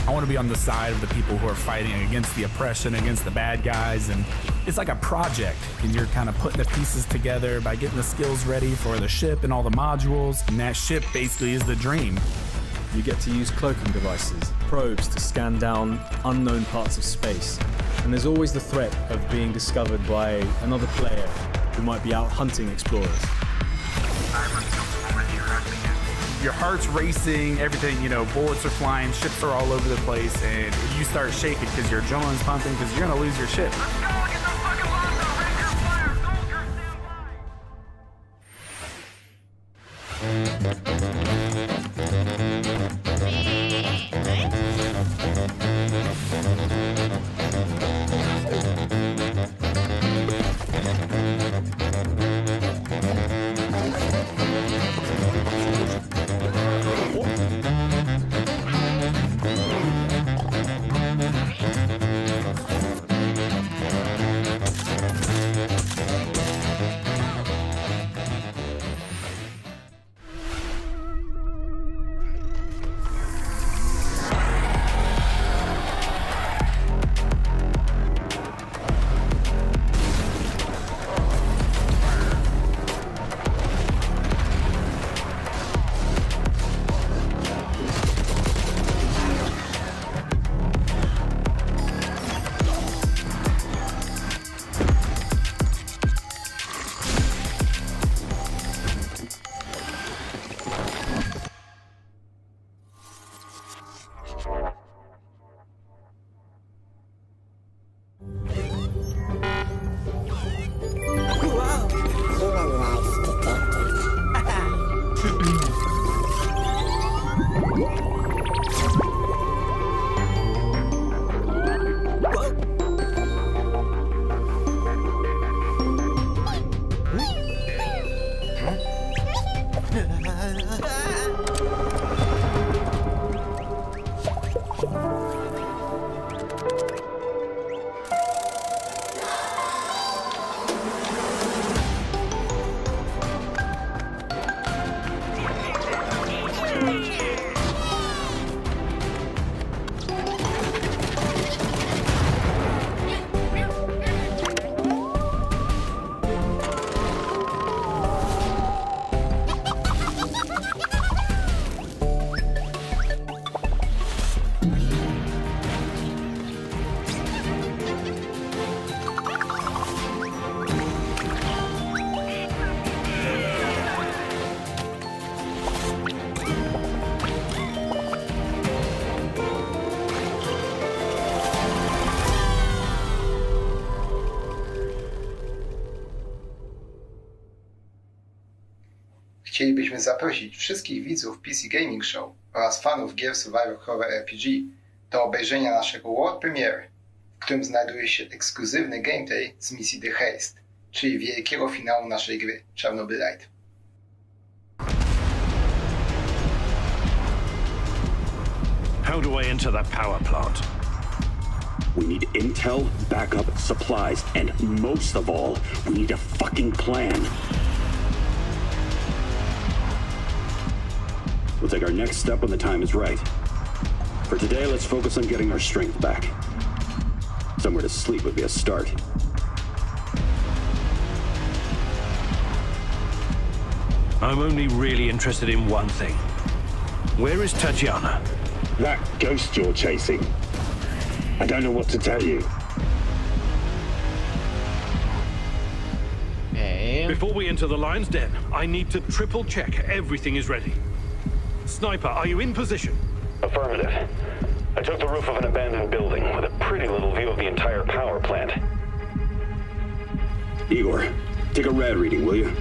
S24: I want to be on the side of the people who are fighting against the oppression, against the bad guys, and it's like a project, and you're kind of putting the pieces together by getting the skills ready for the ship and all the modules, and that ship basically is the dream.
S26: You get to use cloaking devices, probes to scan down unknown parts of space. And there's always the threat of being discovered by another player who might be out hunting explorers.
S24: Your heart's racing, everything, you know, bullets are flying, ships are all over the place, and you start shaking because your adrenaline's pumping because you're going to lose your ship.
S3: chcielibyśmy zaprosić wszystkich widzów PC Gaming Show oraz fanów gier Survivor Horror RPG do obejrzenia naszego world premiere, w którym znajduje się ekskluzywny gameplay z misji The Haste, czyli wielkiego finału naszej gry Czarnobylite.
S7: How do I enter that power plant?
S18: We need intel, backup, supplies, and most of all, we need a fucking plan. We'll take our next step when the time is right. For today, let's focus on getting our strength back. Somewhere to sleep would be a start.
S7: I'm only really interested in one thing. Where is Tatiana?
S18: That ghost you're chasing. I don't know what to tell you.
S1: Okay.
S7: Before we enter the lion's den, I need to triple check everything is ready. Sniper, are you in position?
S18: Affirmative. I took the roof of an abandoned building with a pretty little view of the entire power plant. Igor, take a rad reading, will you?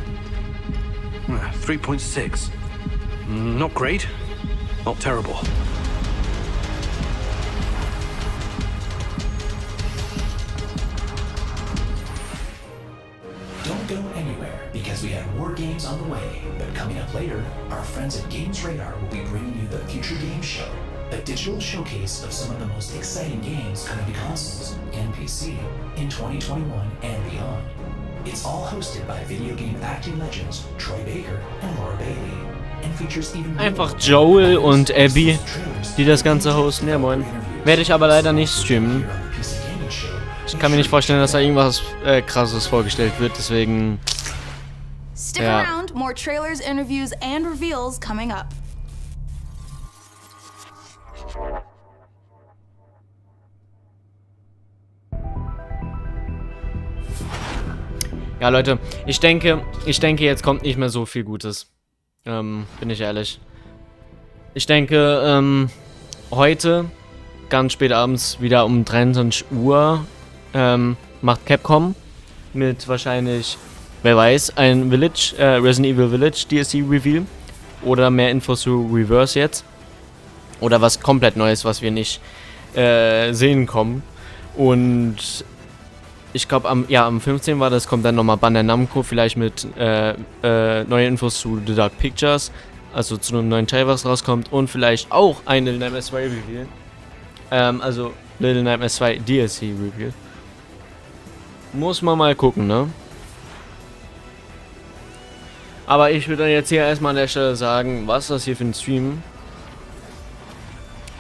S7: 3.6. Not great, not terrible.
S4: Don't go anywhere, because we have more games on the way. But coming up later, our friends at Games Radar will be bringing you the Future Games Show, a digital showcase of some of the most exciting games coming to consoles and PC in 2021 and beyond. It's all hosted by video game acting legends Troy Baker and Laura Bailey, and features even
S1: Einfach Joel und Abby, die das Ganze hosten. Ja, moin. Werde ich aber leider nicht streamen. Ich kann mir nicht vorstellen, dass da irgendwas Krasses vorgestellt wird, deswegen.
S5: Stick
S1: Ja.
S5: around, more trailers, interviews, and reveals coming up.
S1: Ja, Leute, ich denke, jetzt kommt nicht mehr so viel Gutes. Bin ich ehrlich. Ich denke, heute, ganz spät abends, wieder um 23 Uhr, macht Capcom mit wahrscheinlich, wer weiß, ein Village, Resident Evil Village DLC Reveal. Oder mehr Infos zu Reverse jetzt. Oder was komplett Neues, was wir nicht sehen kommen. Und ich glaube, am 15. war das, kommt dann nochmal Bandai Namco, vielleicht mit neue Infos zu The Dark Pictures, also zu einem neuen Teil, was rauskommt, und vielleicht auch ein Little Nightmares 2 Reveal. Also Little Nightmares 2 DLC Reveal. Muss man mal gucken, ne? Aber ich würde jetzt hier erstmal an der Stelle sagen, was ist das hier für ein Stream?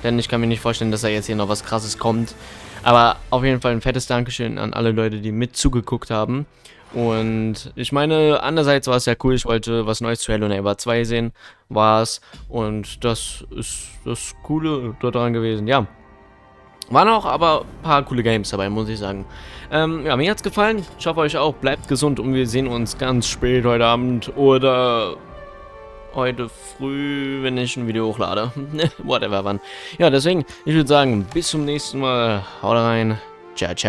S1: Denn ich kann mir nicht vorstellen, dass da jetzt hier noch was Krasses kommt. Aber auf jeden Fall ein fettes Dankeschön an alle Leute, die mit zugeguckt haben. Und ich meine, andererseits war es ja cool, ich wollte was Neues zu Hello Neighbor 2 sehen, war's. Und das ist das Coole daran gewesen, ja. Waren auch aber ein paar coole Games dabei, muss ich sagen. Ja, mir hat's gefallen. Ich hoffe euch auch. Bleibt gesund und wir sehen uns ganz spät heute Abend oder heute früh, wenn ich ein Video hochlade. Whatever wann. Ja, deswegen, ich würde sagen, bis zum nächsten Mal. Haut rein. Ciao, ciao.